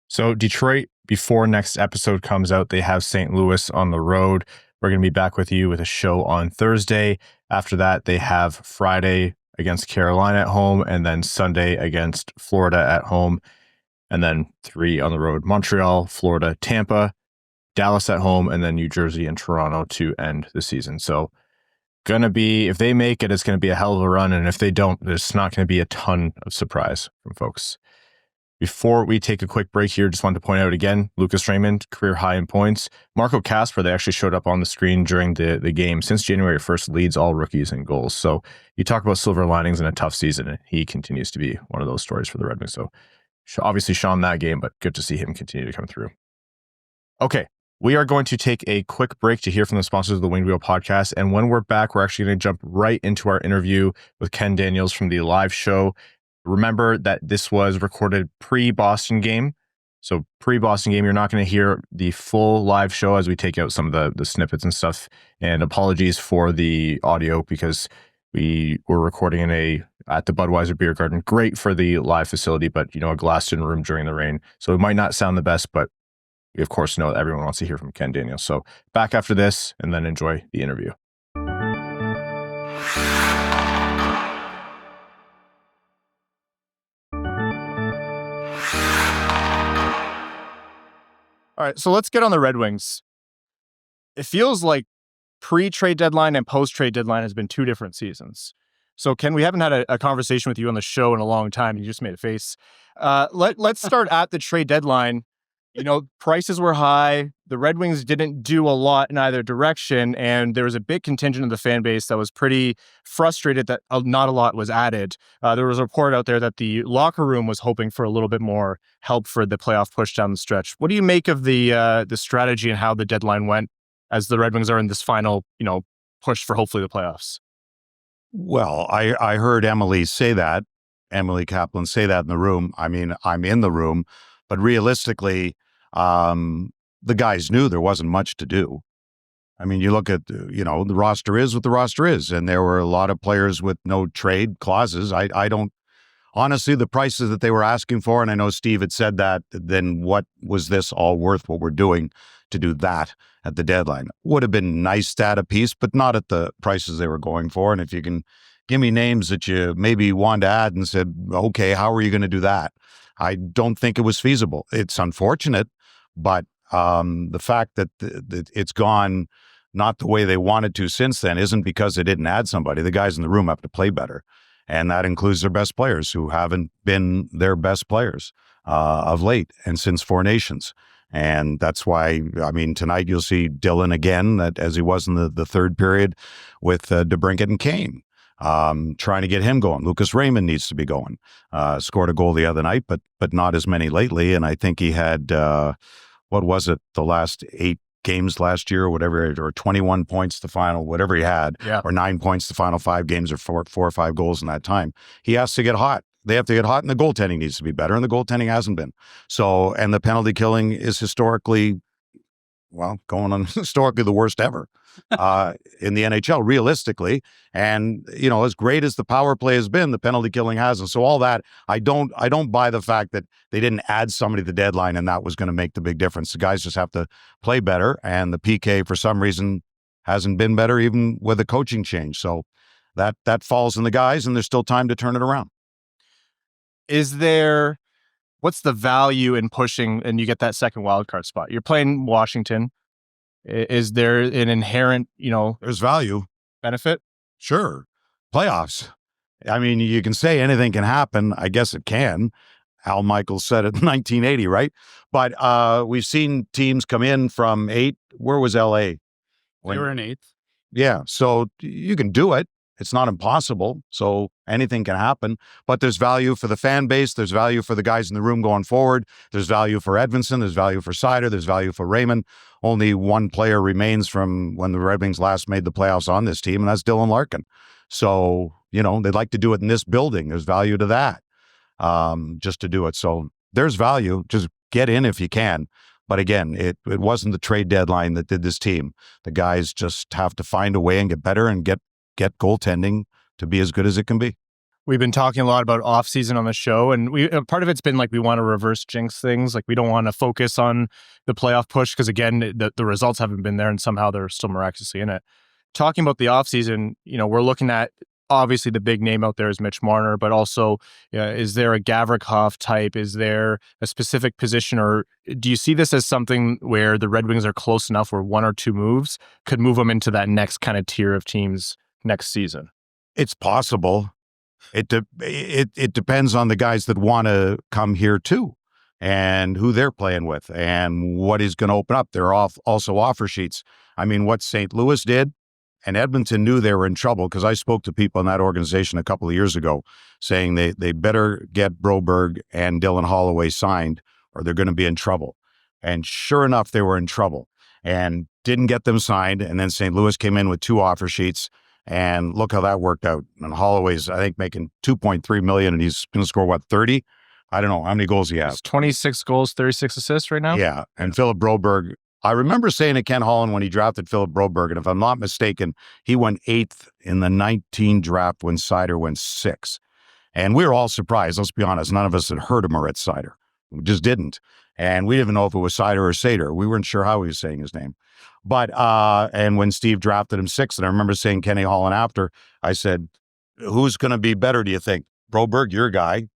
So Detroit, before next episode comes out, they have St. Louis on the road. We're going to be back with you with a show on Thursday. After that, they have Friday against Carolina at home, and then Sunday against Florida at home, and then 3 on the road: Montreal, Florida, Tampa, Dallas at home, and then New Jersey and Toronto to end the season. So gonna be, if they make it, it's going to be a hell of a run, and if they don't, there's not going to be a ton of surprise from folks. Before we take a quick break here, just wanted to point out again, Lucas Raymond, career high in points. Marco Kasper, they actually showed up on the screen during the game. Since January 1st, leads all rookies in goals. So you talk about silver linings in a tough season, and he continues to be one of those stories for the Red Wings. So obviously Sean that game, but good to see him continue to come through. Okay, we are going to take a quick break to hear from the sponsors of the Winged Wheel podcast. And when we're back, we're actually going to jump right into our interview with Ken Daniels from the live show. Remember that this was recorded pre-Boston game. So pre-Boston game, you're not going to hear the full live show as we take out some of the snippets and stuff. And apologies for the audio because we were recording in a at the Budweiser Beer Garden. Great for the live facility, but a glassed-in room during the rain. So it might not sound the best, but we of course know that everyone wants to hear from Ken Daniels. So back after this, and then enjoy the interview. All right, so let's get on the Red Wings. It feels like pre-trade deadline and post-trade deadline has been two different seasons. So, Ken, we haven't had a conversation with you on the show in a long time. You just made a face. Let's start at the trade deadline. Prices were high. The Red Wings didn't do a lot in either direction, and there was a big contingent of the fan base that was pretty frustrated that not a lot was added. There was a report out there that the locker room was hoping for a little bit more help for the playoff push down the stretch. What do you make of the strategy and how the deadline went as the Red Wings are in this final, push for hopefully the playoffs? Well, I heard Emily Kaplan say that in the room. I mean, I'm in the room, but realistically, the guys knew there wasn't much to do. I mean, you look at, the roster is what the roster is, and there were a lot of players with no trade clauses. I don't, honestly, the prices that they were asking for, and I know Steve had said that, then what was this all worth what we're doing to do that at the deadline? Would have been nice to add a piece, but not at the prices they were going for. And if you can give me names that you maybe wanted to add and said, okay, how are you going to do that? I don't think it was feasible. It's unfortunate, but the fact that it's gone not the way they wanted to since then isn't because they didn't add somebody. The guys in the room have to play better, and that includes their best players who haven't been their best players of late and since Four Nations. And that's why, I mean, tonight you'll see Dylan again, that as he was in the third period with DeBrincat and Kane. Trying to get him going. Lucas Raymond needs to be going. Scored a goal the other night, but not as many lately. And I think he had, the last 8 games last year or whatever, or 21 points the final, whatever he had, or 9 points the final 5 games, or 4 or 5 goals in that time. He has to get hot. They have to get hot, and the goaltending needs to be better, and the goaltending hasn't been. So, and the penalty killing is historically the worst ever in the NHL, realistically. And, as great as the power play has been, the penalty killing hasn't. So all that, I don't buy the fact that they didn't add somebody to the deadline and that was going to make the big difference. The guys just have to play better, and the PK, for some reason, hasn't been better even with a coaching change. So that falls in the guys, and there's still time to turn it around. What's the value in pushing and you get that second wildcard spot? You're playing Washington. Is there an inherent, there's value. Benefit? Sure. Playoffs. I mean, you can say anything can happen. I guess it can. Al Michaels said it in 1980, right? But we've seen teams come in from 8. Where was LA? They were in 8th. Yeah. So you can do it. It's not impossible. So anything can happen, but there's value for the fan base. There's value for the guys in the room going forward. There's value for Edvinsson. There's value for Seider. There's value for Raymond. Only one player remains from when the Red Wings last made the playoffs on this team, and that's Dylan Larkin. So, they'd like to do it in this building. There's value to that, just to do it. So there's value. Just get in if you can. But again, it wasn't the trade deadline that did this team. The guys just have to find a way and get better and get goaltending to be as good as it can be. We've been talking a lot about off-season on the show, and part of it's been like we want to reverse jinx things. Like we don't want to focus on the playoff push because, again, the results haven't been there, and somehow they're still miraculously in it. Talking about the off-season, we're looking at, obviously the big name out there is Mitch Marner, but also is there a Gavrikov type? Is there a specific position, or do you see this as something where the Red Wings are close enough where 1 or 2 moves could move them into that next kind of tier of teams next season? It's possible. It depends on the guys that want to come here too, and who they're playing with, and what is going to open up. There are also offer sheets. I mean, what St. Louis did, and Edmonton knew they were in trouble, because I spoke to people in that organization a couple of years ago saying they better get Broberg and Dylan Holloway signed, or they're going to be in trouble. And sure enough, they were in trouble and didn't get them signed. And then St. Louis came in with 2 offer sheets. And look how that worked out. And Holloway's, I think, making $2.3 million, and he's going to score, 30? I don't know how many goals he has. 26 goals, 36 assists right now? Yeah. And Philip Broberg, I remember saying to Ken Holland when he drafted Philip Broberg, and if I'm not mistaken, he went 8th in the 19 draft when Seider went 6th. And we were all surprised. Let's be honest. None of us had heard of Moritz Seider. We just didn't. And we didn't even know if it was Seider or Seider. We weren't sure how he was saying his name. But, and when Steve drafted him 6th, and I remember saying Kenny Holland after, I said, who's going to be better, do you think? Broberg, your guy.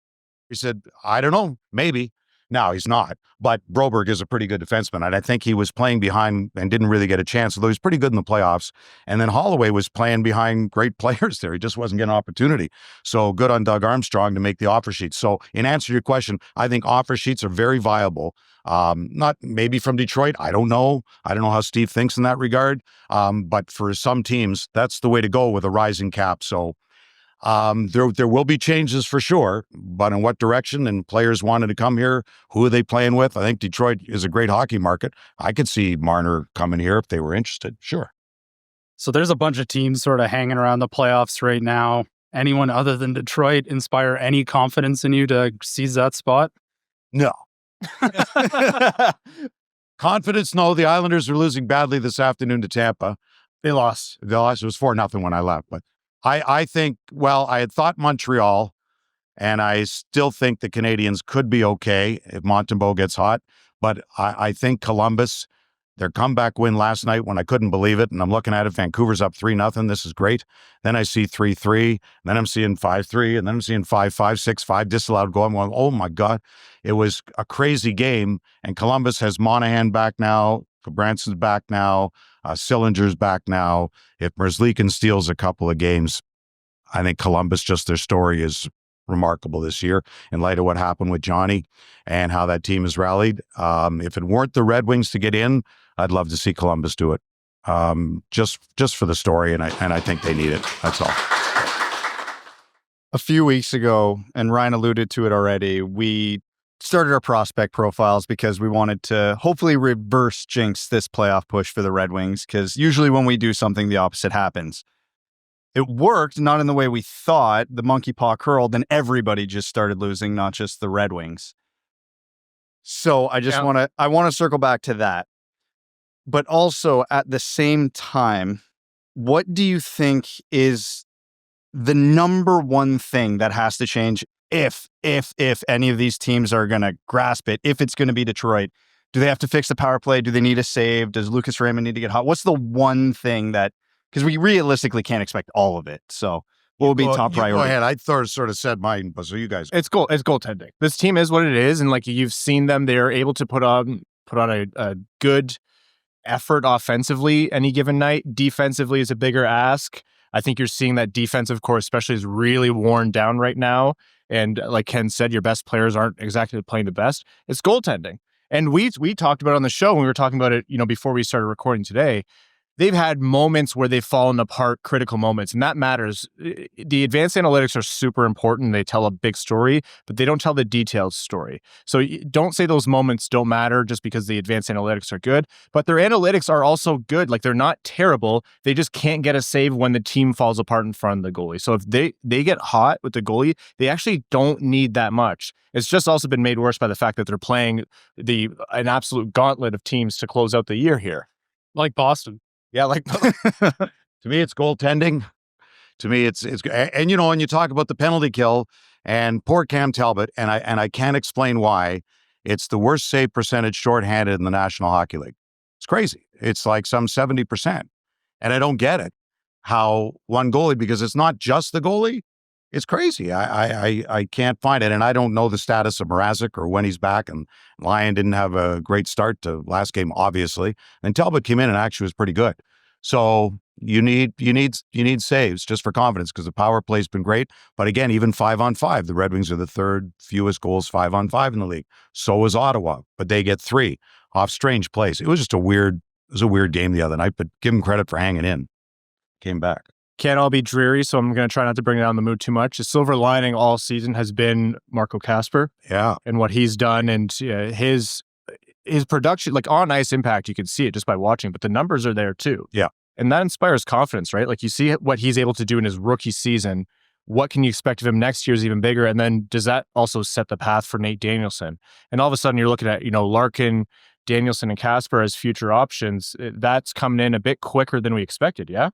He said, I don't know, maybe. No, he's not. But Broberg is a pretty good defenseman, and I think he was playing behind and didn't really get a chance, although he's pretty good in the playoffs. And then Holloway was playing behind great players there. He just wasn't getting an opportunity. So good on Doug Armstrong to make the offer sheet. So in answer to your question, I think offer sheets are very viable. Not maybe from Detroit. I don't know. I don't know how Steve thinks in that regard. But for some teams, that's the way to go with a rising cap. So there will be changes for sure, but in what direction? And players wanted to come here. Who are they playing with? I think Detroit is a great hockey market. I could see Marner coming here if they were interested. Sure. So there's a bunch of teams sort of hanging around the playoffs right now. Anyone other than Detroit inspire any confidence in you to seize that spot? No. Confidence? No. The Islanders are losing badly this afternoon to Tampa. They lost. It was 4-0 when I left, but I think, well, I had thought Montreal, and I still think the Canadians could be okay if Montembeault gets hot. But I think Columbus, their comeback win last night when I couldn't believe it, and I'm looking at it, Vancouver's up 3-0. This is great. Then I see 3-3, then I'm seeing 5-3, and then I'm seeing 5-5, 6-5 disallowed goal. I'm going, oh my God. It was a crazy game, and Columbus has Monahan back now. Branson's back now. Sillinger's back now. If Merzlikins steals a couple of games, I think Columbus, just their story is remarkable this year in light of what happened with Johnny and how that team has rallied. If it weren't the Red Wings to get in, I'd love to see Columbus do it. Just for the story, and I think they need it. That's all. A few weeks ago, and Ryan alluded to it already, we started our prospect profiles because we wanted to hopefully reverse jinx this playoff push for the Red Wings, because usually when we do something, the opposite happens. It worked, not in the way we thought. The monkey paw curled and everybody just started losing, not just the Red Wings. So I just want to circle back to that. But also at the same time, what do you think is the number one thing that has to change if any of these teams are going to grasp it, if it's going to be Detroit? Do they have to fix the power play? Do they need a save? Does Lucas Raymond need to get hot? What's the one thing that, because we realistically can't expect all of it. So what will be top priority? Go ahead. I sort of said mine, but so you guys. It's goaltending. This team is what it is. And like you've seen them, they're able to put on a good effort offensively any given night. Defensively is a bigger ask. I think you're seeing that defensive core especially is really worn down right now. And like Ken said, your best players aren't exactly playing the best. It's goaltending. And we talked about it on the show when we were talking about it, before we started recording today. They've had moments where they've fallen apart, critical moments, and that matters. The advanced analytics are super important. They tell a big story, but they don't tell the detailed story. So don't say those moments don't matter just because the advanced analytics are good, but their analytics are also good. Like, they're not terrible. They just can't get a save when the team falls apart in front of the goalie. So if they get hot with the goalie, they actually don't need that much. It's just also been made worse by the fact that they're playing an absolute gauntlet of teams to close out the year here. Like Boston. Yeah, like To me, it's goaltending. To me, it's and when you talk about the penalty kill and poor Cam Talbot, and I can't explain why, it's the worst save percentage shorthanded in the National Hockey League. It's crazy. It's like some 70%, and I don't get it. How one goalie, because it's not just the goalie. It's crazy. I can't find it, and I don't know the status of Mrazek or when he's back. And Lyon didn't have a great start to last game, obviously. And Talbot came in and actually was pretty good. So you need saves just for confidence, because the power play's been great. But again, even 5-on-5, the Red Wings are the third fewest goals 5-on-5 in the league. So is Ottawa, but they get 3 off strange plays. It was just a weird game the other night. But give them credit for hanging in. Came back. Can't all be dreary, so I'm going to try not to bring down the mood too much. The silver lining all season has been Marco Kasper, and what he's done, and his production, like on ice impact. You can see it just by watching, but the numbers are there too. Yeah, and that inspires confidence, right? Like, you see what he's able to do in his rookie season. What can you expect of him next year is even bigger, and then does that also set the path for Nate Danielson? And all of a sudden, you're looking at Larkin, Danielson, and Kasper as future options. That's coming in a bit quicker than we expected. Yeah.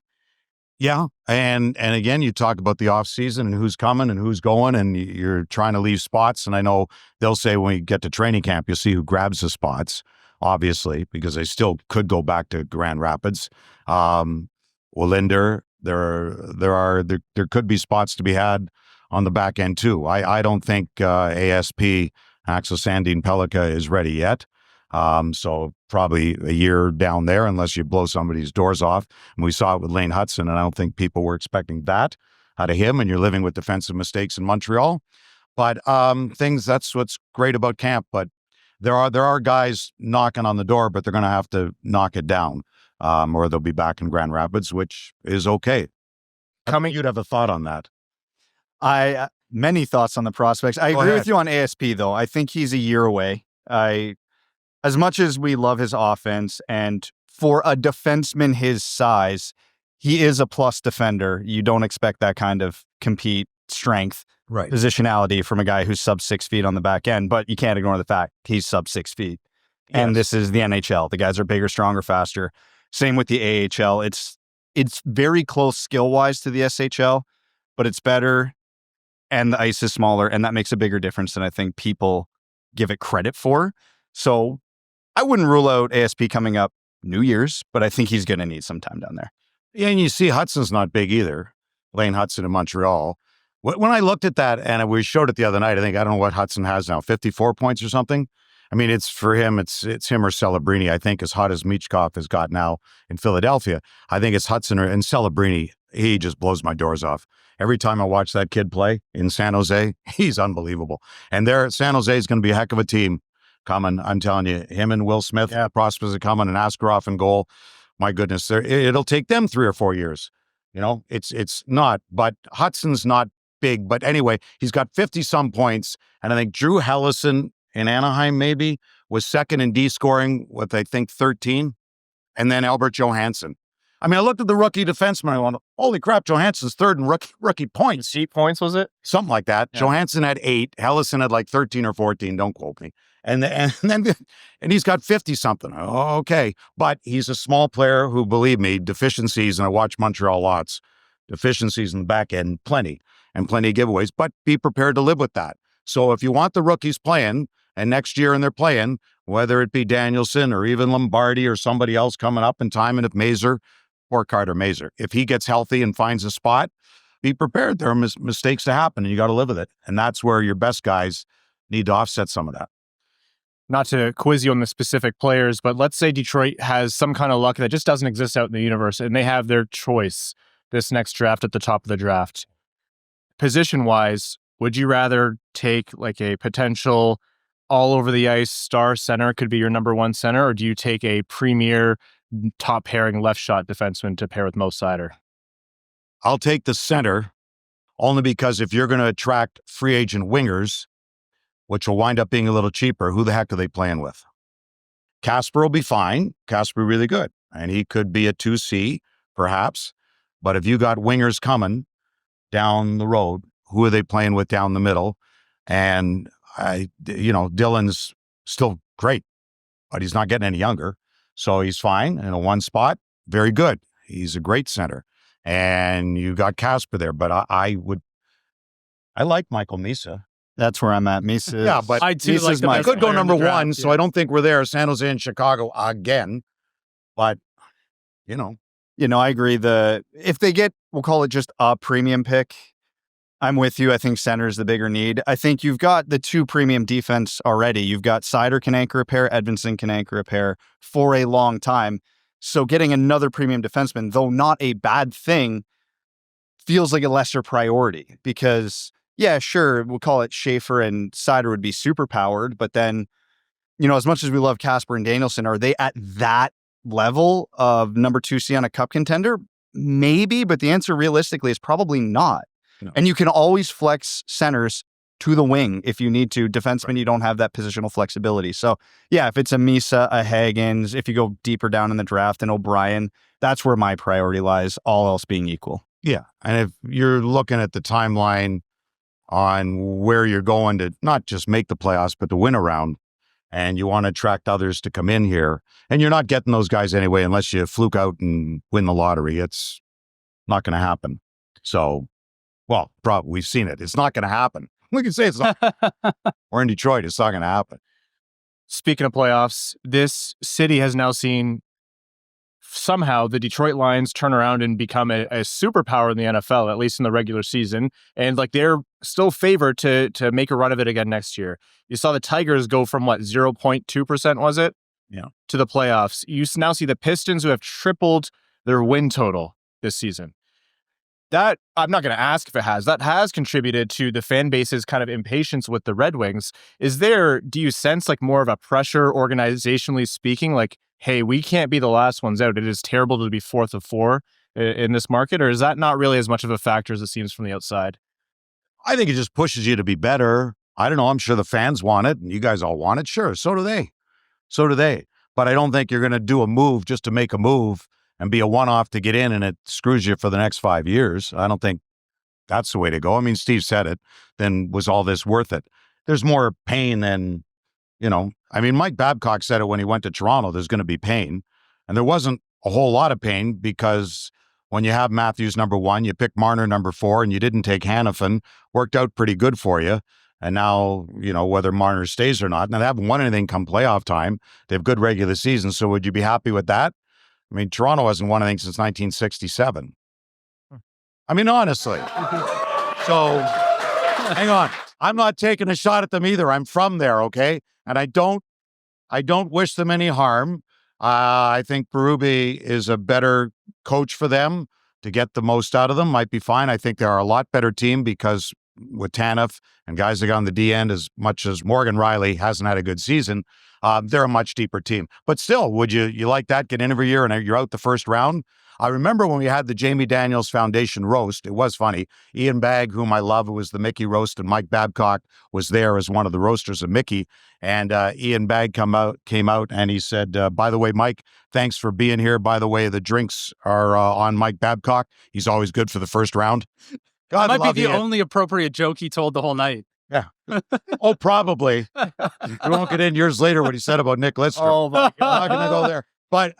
Yeah. And again, you talk about the offseason and who's coming and who's going, and you're trying to leave spots. And I know they'll say when we get to training camp, you'll see who grabs the spots, obviously, because they still could go back to Grand Rapids. Wallinder, there could be spots to be had on the back end too. I don't think ASP, Axel Sandin Pellikka, is ready yet. So probably a year down there unless you blow somebody's doors off. And we saw it with Lane Hutson, and I don't think people were expecting that out of him, and you're living with defensive mistakes in Montreal. But that's what's great about camp. But there are guys knocking on the door, but they're going to have to knock it down, or they'll be back in Grand Rapids, which is okay. You'd have a thought on that. Many thoughts on the prospects. I agree with you on ASP, though. I think he's a year away. As much as we love his offense, and for a defenseman his size, he is a plus defender. You don't expect that kind of compete strength, positionality from a guy who's sub 6 feet on the back end, but you can't ignore the fact he's sub 6 feet. Yes. And this is the NHL. The guys are bigger, stronger, faster. Same with the AHL. It's very close skill-wise to the SHL, but it's better, and the ice is smaller, and that makes a bigger difference than I think people give it credit for. So I wouldn't rule out ASP coming up New Year's, but I think he's going to need some time down there. Yeah, and you see Hudson's not big either. Lane Hutson in Montreal. When I looked at that, and we showed it the other night, I don't know what Hudson has now, 54 points or something. I mean, it's for him, it's him or Celebrini, I think, as hot as Michkov has got now in Philadelphia. I think it's Hudson and Celebrini. He just blows my doors off. Every time I watch that kid play in San Jose, he's unbelievable. And San Jose is going to be a heck of a team coming. I'm telling you, him and Will Smith, prospects are coming, and Askarov in goal. My goodness, it'll take them 3 or 4 years. It's not, but Hudson's not big. But anyway, he's got 50-some points, and I think Drew Hellison in Anaheim maybe was second in D scoring with, I think, 13, and then Albert Johansson. I mean, I looked at the rookie defenseman, I went, holy crap, Johansson's third in rookie points. 8 points, was it? Something like that. Yeah. Johansson had 8. Hellison had like 13 or 14. Don't quote me. And he's got 50-something. Oh, okay. But he's a small player who, believe me, deficiencies, and I watch Montreal lots, deficiencies in the back end, plenty of giveaways, but be prepared to live with that. So if you want the rookies playing, and next year and they're playing, whether it be Danielson or even Lombardi or somebody else coming up in time, and if Mazur, or Carter Mazur, if he gets healthy and finds a spot, be prepared. There are mistakes to happen, and you got to live with it. And that's where your best guys need to offset some of that. Not to quiz you on the specific players, but let's say Detroit has some kind of luck that just doesn't exist out in the universe, and they have their choice this next draft at the top of the draft. Position-wise, would you rather take like a potential all-over-the-ice star center, could be your number one center, or do you take a premier top pairing left shot defenseman to pair with Mo Seider? I'll take the center only because if you're going to attract free agent wingers, which will wind up being a little cheaper, who the heck are they playing with? Kasper will be fine. Kasper really good. And he could be a 2C, perhaps. But if you got wingers coming down the road, who are they playing with down the middle? And Dylan's still great, but he's not getting any younger. So he's fine in a one spot. Very good. He's a great center. And you got Kasper there, but I like Michael Misa. That's where I'm at. Misa. Yeah, but I too like I could go number one, so I don't think we're there. San Jose and Chicago again. But, I agree. If they get, we'll call it just a premium pick, I'm with you. I think center is the bigger need. I think you've got the 2 premium defense already. You've got Seider can anchor a pair, Edvinsson can anchor a pair for a long time. So getting another premium defenseman, though not a bad thing, feels like a lesser priority because, yeah, sure, we'll call it Schaefer and Seider would be super powered, but then, as much as we love Kasper and Danielson, are they at that level of number 2C on a cup contender? Maybe, but the answer realistically is probably not. No. And you can always flex centers to the wing if you need to. Defensemen, right. You don't have that positional flexibility. So, yeah, if it's a Misa, a Hagens, if you go deeper down in the draft, and O'Brien, that's where my priority lies, all else being equal. Yeah, and if you're looking at the timeline on where you're going to not just make the playoffs, but to win a round, and you want to attract others to come in here, and you're not getting those guys anyway unless you fluke out and win the lottery. It's Not going to happen. So, well, probably we've seen it. It's not going to happen. We can say it's not. Or in Detroit, it's not going to happen. Speaking of playoffs, this city has now seen somehow the Detroit Lions turn around and become a superpower in the NFL, at least in the regular season. And like they're still favored to make a run of it again next year. You saw the Tigers go from 0.2%, was it? Yeah. To the playoffs. You now see the Pistons who have tripled their win total this season. That, I'm not going to ask if it has. That has contributed to the fan base's kind of impatience with the Red Wings. Do you sense more of a pressure organizationally speaking, hey, we can't be the last ones out. It is terrible to be fourth of four in this market, or is that not really as much of a factor as it seems from the outside? I think it just pushes you to be better. I don't know. I'm sure the fans want it, and you guys all want it. Sure, so do they. But I don't think you're going to do a move just to make a move and be a one-off to get in, and it screws you for the next 5 years. I don't think that's the way to go. I mean, Steve said it. Then was all this worth it? There's more pain than, Mike Babcock said it when he went to Toronto. There's going to be pain. And there wasn't a whole lot of pain because when you have Matthews number 1, you pick Marner number 4, and you didn't take Hanifin, worked out pretty good for you. And now, whether Marner stays or not, and they haven't won anything come playoff time. They have good regular seasons. So would you be happy with that? I mean, Toronto hasn't won anything since 1967. I mean, honestly. So, hang on. I'm not taking a shot at them either. I'm from there, okay? And I don't wish them any harm. I think Berube is a better coach for them to get the most out of them. Might be fine. I think they are a lot better team because with Tanev and guys that got on the D end, as much as Morgan Riley hasn't had a good season, they're a much deeper team. But still, would you like that? Get in every year and you're out the first round? I remember when we had the Jamie Daniels Foundation roast. It was funny. Ian Bagg, whom I love, it was the Mickey roast, and Mike Babcock was there as one of the roasters of Mickey. And Ian Bagg came out and he said, by the way, Mike, thanks for being here. By the way, the drinks are on Mike Babcock. He's always good for the first round. God That might be the Ian. only appropriate joke he told the whole night. Yeah. Oh, probably. We won't get in years later what he said about Nick Lidstrom. Oh, my I'm not going to go there. But,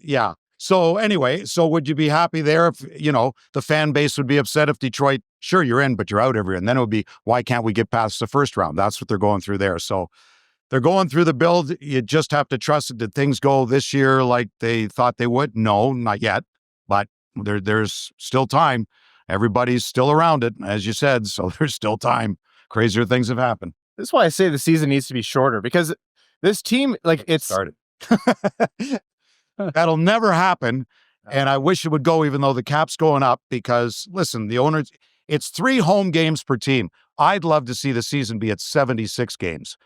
yeah. So anyway, would you be happy there if, the fan base would be upset if Detroit, sure, you're in, but you're out every year. And then it would be, why can't we get past the first round? That's what they're going through there. So they're going through the build. You just have to trust it. Did things go this year like they thought they would? No, not yet. But there's still time. Everybody's still around it, as you said. So there's still time. Crazier things have happened. This is why I say the season needs to be shorter, because this team, it's Started. That'll never happen. And I wish it would go, even though the cap's going up, because listen, the owners, it's 3 home games per team. I'd love to see the season be at 76 games.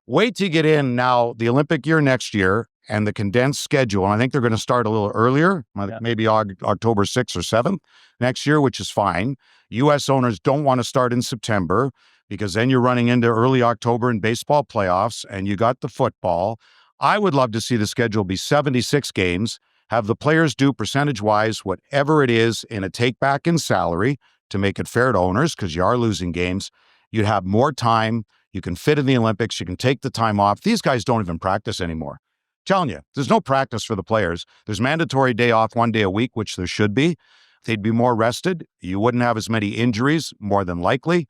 Wait to get in now the Olympic year next year and the condensed schedule. And I think they're going to start a little earlier, maybe October 6th or 7th next year, which is fine. U.S. owners don't want to start in September because then you're running into early October in baseball playoffs and you got the football. I would love to see the schedule be 76 games, have the players do percentage-wise whatever it is in a take-back in salary to make it fair to owners, because you are losing games. You'd have more time. You can fit in the Olympics. You can take the time off. These guys don't even practice anymore. I'm telling you, there's no practice for the players. There's mandatory day off 1 day a week, which there should be. They'd be more rested. You wouldn't have as many injuries, more than likely.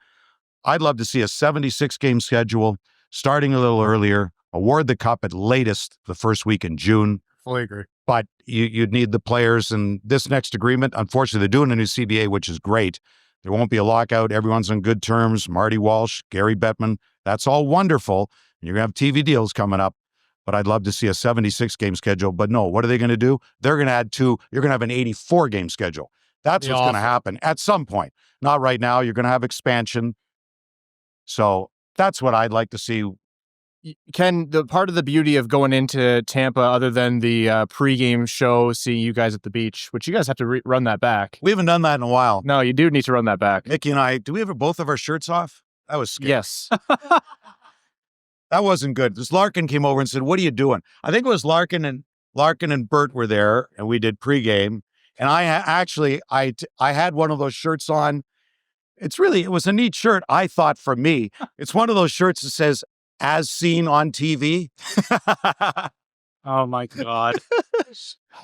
I'd love to see a 76-game schedule, starting a little earlier, award the cup at latest the first week in June. fully agree. But you'd need the players. And this next agreement, unfortunately, they're doing a new CBA, which is great. There won't be a lockout. Everyone's on good terms. Marty Walsh, Gary Bettman. That's all wonderful. You're going to have TV deals coming up. But I'd love to see a 76-game schedule. But no, what are they going to do? They're going to add 2. You're going to have an 84-game schedule. That's what's going to happen at some point. Not right now. You're going to have expansion. So that's what I'd like to see. Ken, the part of the beauty of going into Tampa, other than the pregame show, seeing you guys at the beach, which you guys have to run that back. We haven't done that in a while. No, you do need to run that back. Mickey and I, do we have both of our shirts off? That was scary. Yes. That wasn't good. This Larkin came over and said, "What are you doing?" I think it was Larkin and Bert were there, and we did pregame. And I had one of those shirts on. It was a neat shirt, I thought, for me. It's one of those shirts that says, "As seen on TV." Oh my God.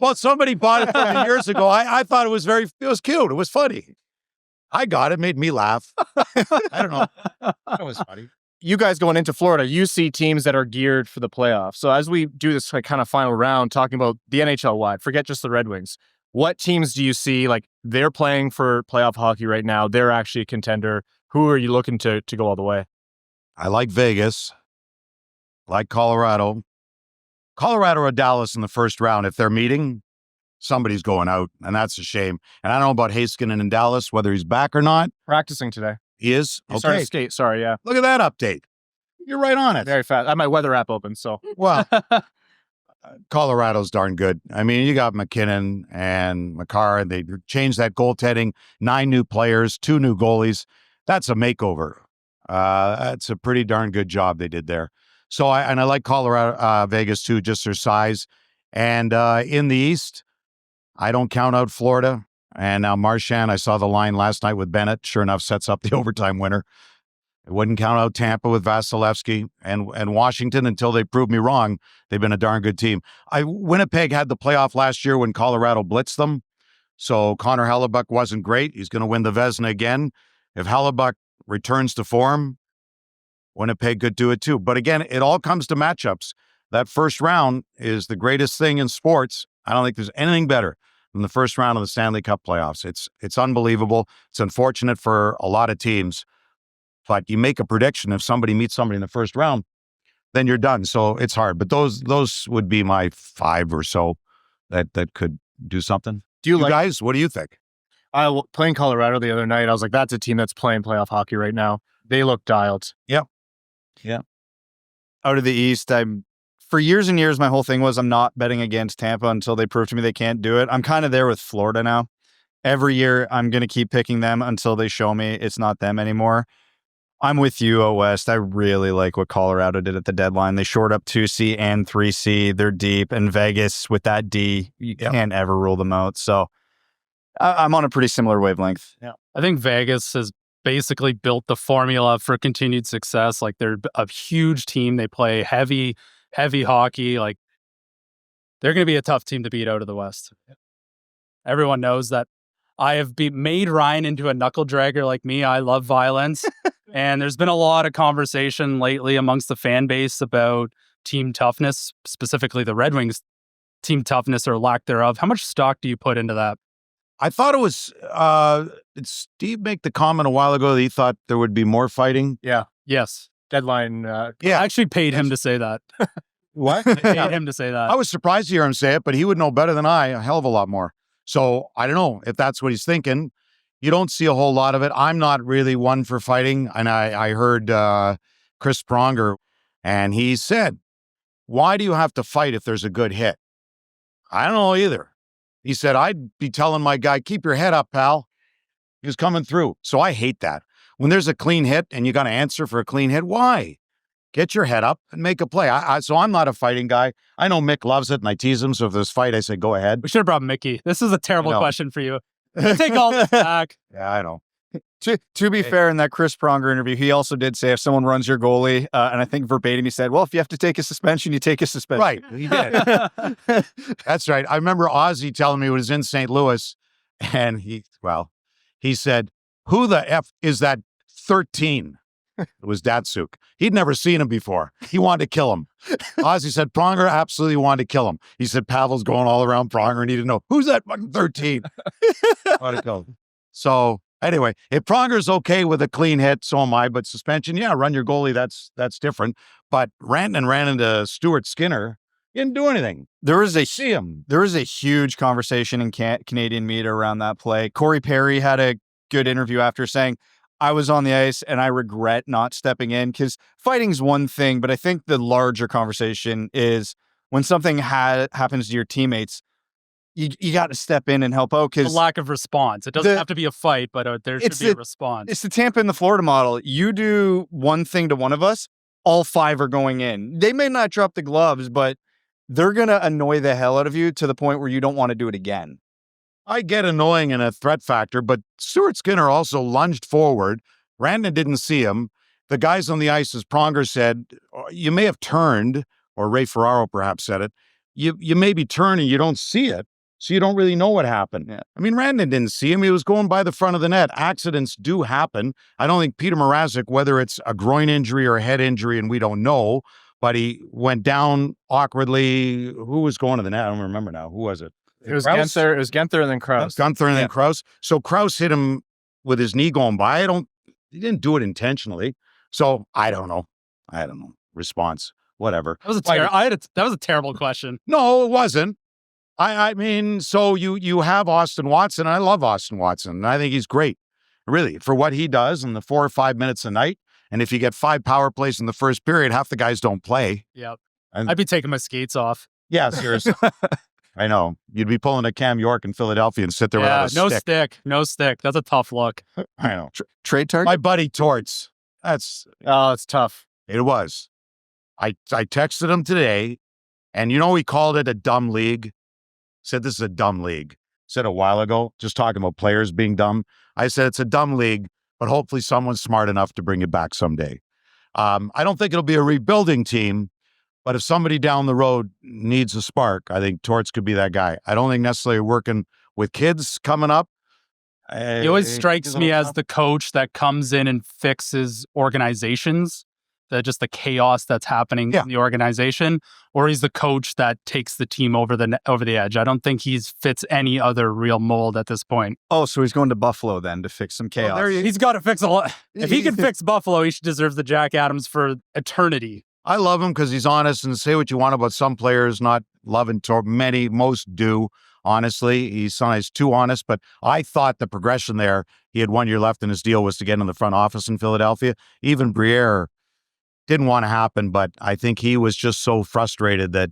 Well, somebody bought it from me years ago. I thought it was cute. It was funny. I got it, made me laugh. I don't know. It was funny. You guys going into Florida, you see teams that are geared for the playoffs. So as we do this kind of final round, talking about the NHL wide, forget just the Red Wings. What teams do you see like they're playing for playoff hockey right now? They're actually a contender. Who are you looking to go all the way? I like Vegas. Like Colorado. Colorado or Dallas in the first round. If they're meeting, somebody's going out, and that's a shame. And I don't know about Heiskanen in Dallas, whether he's back or not. Practicing today. He is? He started to skate. Sorry, yeah. Look at that update. You're right on it. Very fast. I have my weather app open, so. Well, Colorado's darn good. I mean, you got McKinnon and Makar, and they changed that goaltending. 9 new players, 2 new goalies. That's a makeover. That's a pretty darn good job they did there. So I like Colorado, Vegas too, just their size. And in the East, I don't count out Florida. And now Marchand, I saw the line last night with Bennett. Sure enough, sets up the overtime winner. I wouldn't count out Tampa with Vasilevsky and Washington until they prove me wrong. They've been a darn good team. Winnipeg had the playoff last year when Colorado blitzed them. So Connor Hellebuck wasn't great. He's going to win the Vezina again. If Hellebuck returns to form, Winnipeg could do it too. But again, it all comes to matchups. That first round is the greatest thing in sports. I don't think there's anything better than the first round of the Stanley Cup playoffs. It's unbelievable. It's unfortunate for a lot of teams, but you make a prediction. If somebody meets somebody in the first round, then you're done. So it's hard. But those would be my 5 or so that could do something. Do you like, guys? What do you think? Playing Colorado the other night, I was like, that's a team that's playing playoff hockey right now. They look dialed. Yep. Yeah. Out of the East, for years and years, my whole thing was I'm not betting against Tampa until they prove to me they can't do it. I'm kind of there with Florida now. Every year, I'm going to keep picking them until they show me it's not them anymore. I'm with you, O West. I really like what Colorado did at the deadline. They shored up 2C and 3C. They're deep. And Vegas, with that D, you can't ever rule them out. So I'm on a pretty similar wavelength. Yeah, I think Vegas has basically built the formula for continued success. Like, they're a huge team. They play heavy hockey. Like, they're going to be a tough team to beat out of the West. Everyone knows that I have made Ryan into a knuckle dragger like me. I love violence. And there's been a lot of conversation lately amongst the fan base about team toughness, specifically the Red Wings team toughness or lack thereof. How much stock do you put into that? I thought it was, did Steve make the comment a while ago that he thought there would be more fighting? Yeah. Yes. Deadline. Yeah. I actually paid him to say that. What? I paid him to say that. I was surprised to hear him say it, but he would know better than I, a hell of a lot more. So I don't know if that's what he's thinking. You don't see a whole lot of it. I'm not really one for fighting. And I heard Chris Pronger, and he said, why do you have to fight if there's a good hit? I don't know either. He said, I'd be telling my guy, keep your head up, pal. He was coming through. So I hate that. When there's a clean hit and you got to answer for a clean hit, why? Get your head up and make a play. So I'm not a fighting guy. I know Mick loves it, and I tease him. So if there's a fight, I say, go ahead. We should have brought Mickey. This is a terrible question for you. Take all this back. Yeah, I know. To be fair, in that Chris Pronger interview, he also did say if someone runs your goalie, and I think verbatim he said, well, if you have to take a suspension, you take a suspension. Right, he did. That's right. I remember Ozzy telling me when he was in St. Louis, and he said, who the F is that 13? It was Datsuk. He'd never seen him before. He wanted to kill him. Ozzy said, Pronger absolutely wanted to kill him. He said, Pavel's going all around Pronger and he didn't know, who's that fucking 13? Wanted to kill him. So anyway, if Pronger's okay with a clean hit, so am I. But suspension, yeah, run your goalie, that's different. But Rantanen ran into Stuart Skinner. He didn't do anything. There was a huge conversation in Canadian media around that play. Corey Perry had a good interview after saying, I was on the ice and I regret not stepping in, because fighting's one thing, but I think the larger conversation is when something happens to your teammates, you got to step in and help out. Because a lack of response. It doesn't have to be a fight, but there should be a response. It's the Tampa and the Florida model. You do one thing to one of us, all 5 are going in. They may not drop the gloves, but they're going to annoy the hell out of you to the point where you don't want to do it again. I get annoying in a threat factor, but Stuart Skinner also lunged forward. Rantanen didn't see him. The guys on the ice, as Pronger said, you may have turned, or Ray Ferraro perhaps said it, you maybe turn and you don't see it. So you don't really know what happened. Yeah. I mean, Rantanen didn't see him. He was going by the front of the net. Accidents do happen. I don't think Peter Mrazek, whether it's a groin injury or a head injury, and we don't know, but he went down awkwardly. Who was going to the net? I don't remember now. Who was it? It was Krause? Genther. It was Genther and then Krause. Gunther and then Krause. So Krause hit him with his knee going by. He didn't do it intentionally. So I don't know. Response, whatever. That was that was a terrible question. No, it wasn't. I mean, so you have Austin Watson. And I love Austin Watson. And I think he's great, really, for what he does in the 4 or 5 minutes a night. And if you get 5 power plays in the first period, half the guys don't play. Yep. And- I'd be taking my skates off. Yeah, seriously. I know. You'd be pulling a Cam York in Philadelphia and sit there without a no stick. stick. No stick. That's a tough look. I know. Trade target? My buddy Torts. It's tough. It was. I texted him today, and he called it a dumb league. Said this is a dumb league. Said a while ago, just talking about players being dumb. I said it's a dumb league, but hopefully someone's smart enough to bring it back someday. I don't think it'll be a rebuilding team, but if somebody down the road needs a spark, I think Torts could be that guy. I don't think necessarily working with kids coming up. He always strikes me as the coach that comes in and fixes organizations, just the chaos that's happening in the organization, or he's the coach that takes the team over the edge. I don't think he fits any other real mold at this point. Oh, so he's going to Buffalo then to fix some chaos. Well, He's got to fix a lot. If he can fix Buffalo, he deserves the Jack Adams for eternity. I love him because he's honest, and say what you want about some players not loving most do. Honestly, he's sometimes too honest, but I thought the progression there, he had 1 year left in his deal, was to get in the front office in Philadelphia. Even Briere didn't want to happen, but I think he was just so frustrated that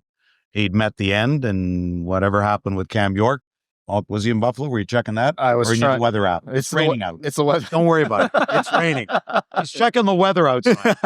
he'd met the end, and whatever happened with Cam York. Oh, was he in Buffalo? Were you checking that? I was or trying. the weather app? It's raining out. It's the weather. Don't worry about it. It's raining. He's checking the weather outside.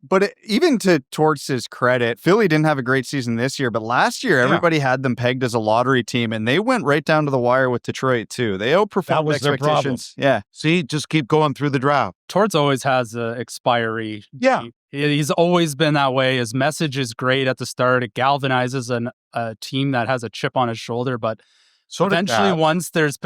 But even to Torts' credit, Philly didn't have a great season this year, but last year everybody had them pegged as a lottery team, and they went right down to the wire with Detroit too. They outperformed That was their problem. expectations. Yeah. See, just keep going through the draft. Torts always has an expiry. Yeah. He's always been that way. His message is great at the start. It galvanizes a team that has a chip on his shoulder, but So did eventually Babs. once there's...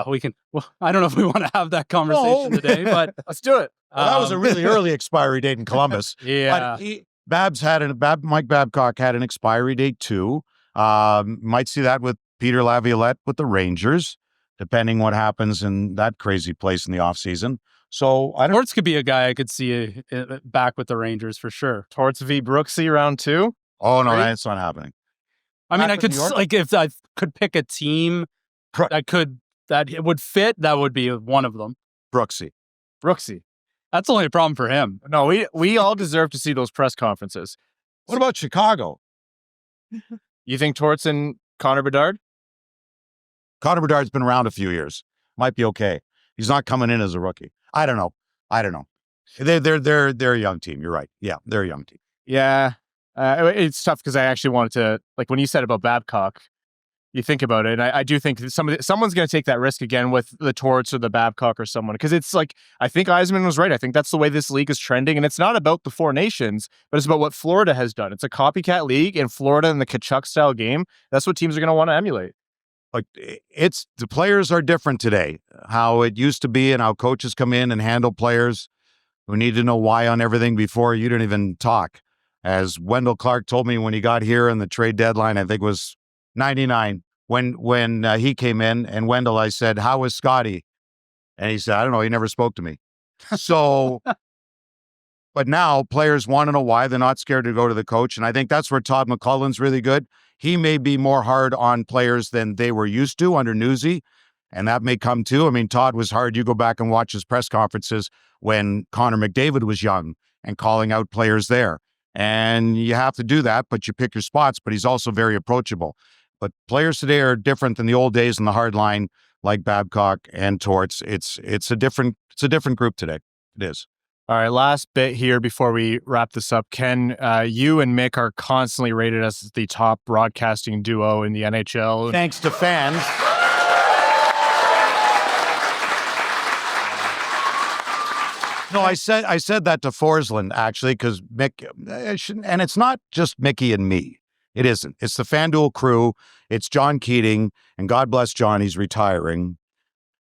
we can... Well, I don't know if we want to have that conversation today, but... Let's do it. Well, that was a really early expiry date in Columbus. Yeah. But Mike Babcock had an expiry date too. Might see that with Peter Laviolette with the Rangers, depending what happens in that crazy place in the offseason. So I don't. Torts could be a guy I could see back with the Rangers for sure. Torts v. Brooksy round 2. Oh no, Right? that's not happening. I mean, Back I with could New York? like if I could pick a team that it would fit, that would be one of them. Brooksy. That's only a problem for him. No, we all deserve to see those press conferences. What about Chicago? You think Torts and Connor Bedard? Connor Bedard's been around a few years. Might be okay. He's not coming in as a rookie. I don't know. They're a young team. You're right. Yeah, they're a young team. Yeah. It's tough because I actually wanted to, like when you said about Babcock, you think about it, and I do think that someone's going to take that risk again with the Torts or the Babcock or someone, because it's like, I think Eisman was right. I think that's the way this league is trending, and it's not about the four nations, but it's about what Florida has done. It's a copycat league in Florida in the Tkachuk style game. That's what teams are going to want to emulate. Like the players are different today. How it used to be and how coaches come in and handle players who need to know why on everything before you didn't even talk. As Wendell Clark told me when he got here in the trade deadline, I think it was 99, when he came in, and Wendell, I said, "How was Scotty?" And he said, "I don't know. He never spoke to me." So, but now players want to know why. They're not scared to go to the coach. And I think that's where Todd McLellan's really good. He may be more hard on players than they were used to under Newsy, and that may come too. I mean, Todd was hard. You go back and watch his press conferences when Connor McDavid was young and calling out players there. And you have to do that, but you pick your spots, but he's also very approachable. But players today are different than the old days in the hard line, like Babcock and Torts. It's a different group today. It is. All right, last bit here before we wrap this up. Ken, you and Mick are constantly rated as the top broadcasting duo in the NHL. Thanks to fans. No, I said that to Forsland, actually, because Mick, and it's not just Mickey and me. It isn't. It's the FanDuel crew. It's John Keating, and God bless John, he's retiring.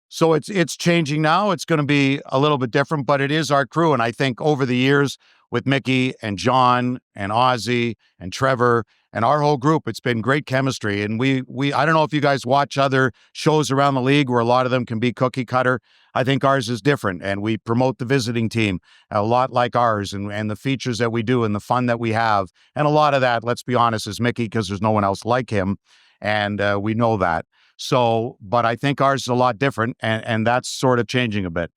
So it's changing now. It's going to be a little bit different, but it is our crew. And I think over the years with Mickey and John and Ozzy and Trevor and our whole group, it's been great chemistry. And we I don't know if you guys watch other shows around the league where a lot of them can be cookie cutter. I think ours is different, and we promote the visiting team a lot like ours, and the features that we do and the fun that we have. And a lot of that, let's be honest, is Mickey, because there's no one else like him. And we know that. So, but I think ours is a lot different, and that's sort of changing a bit.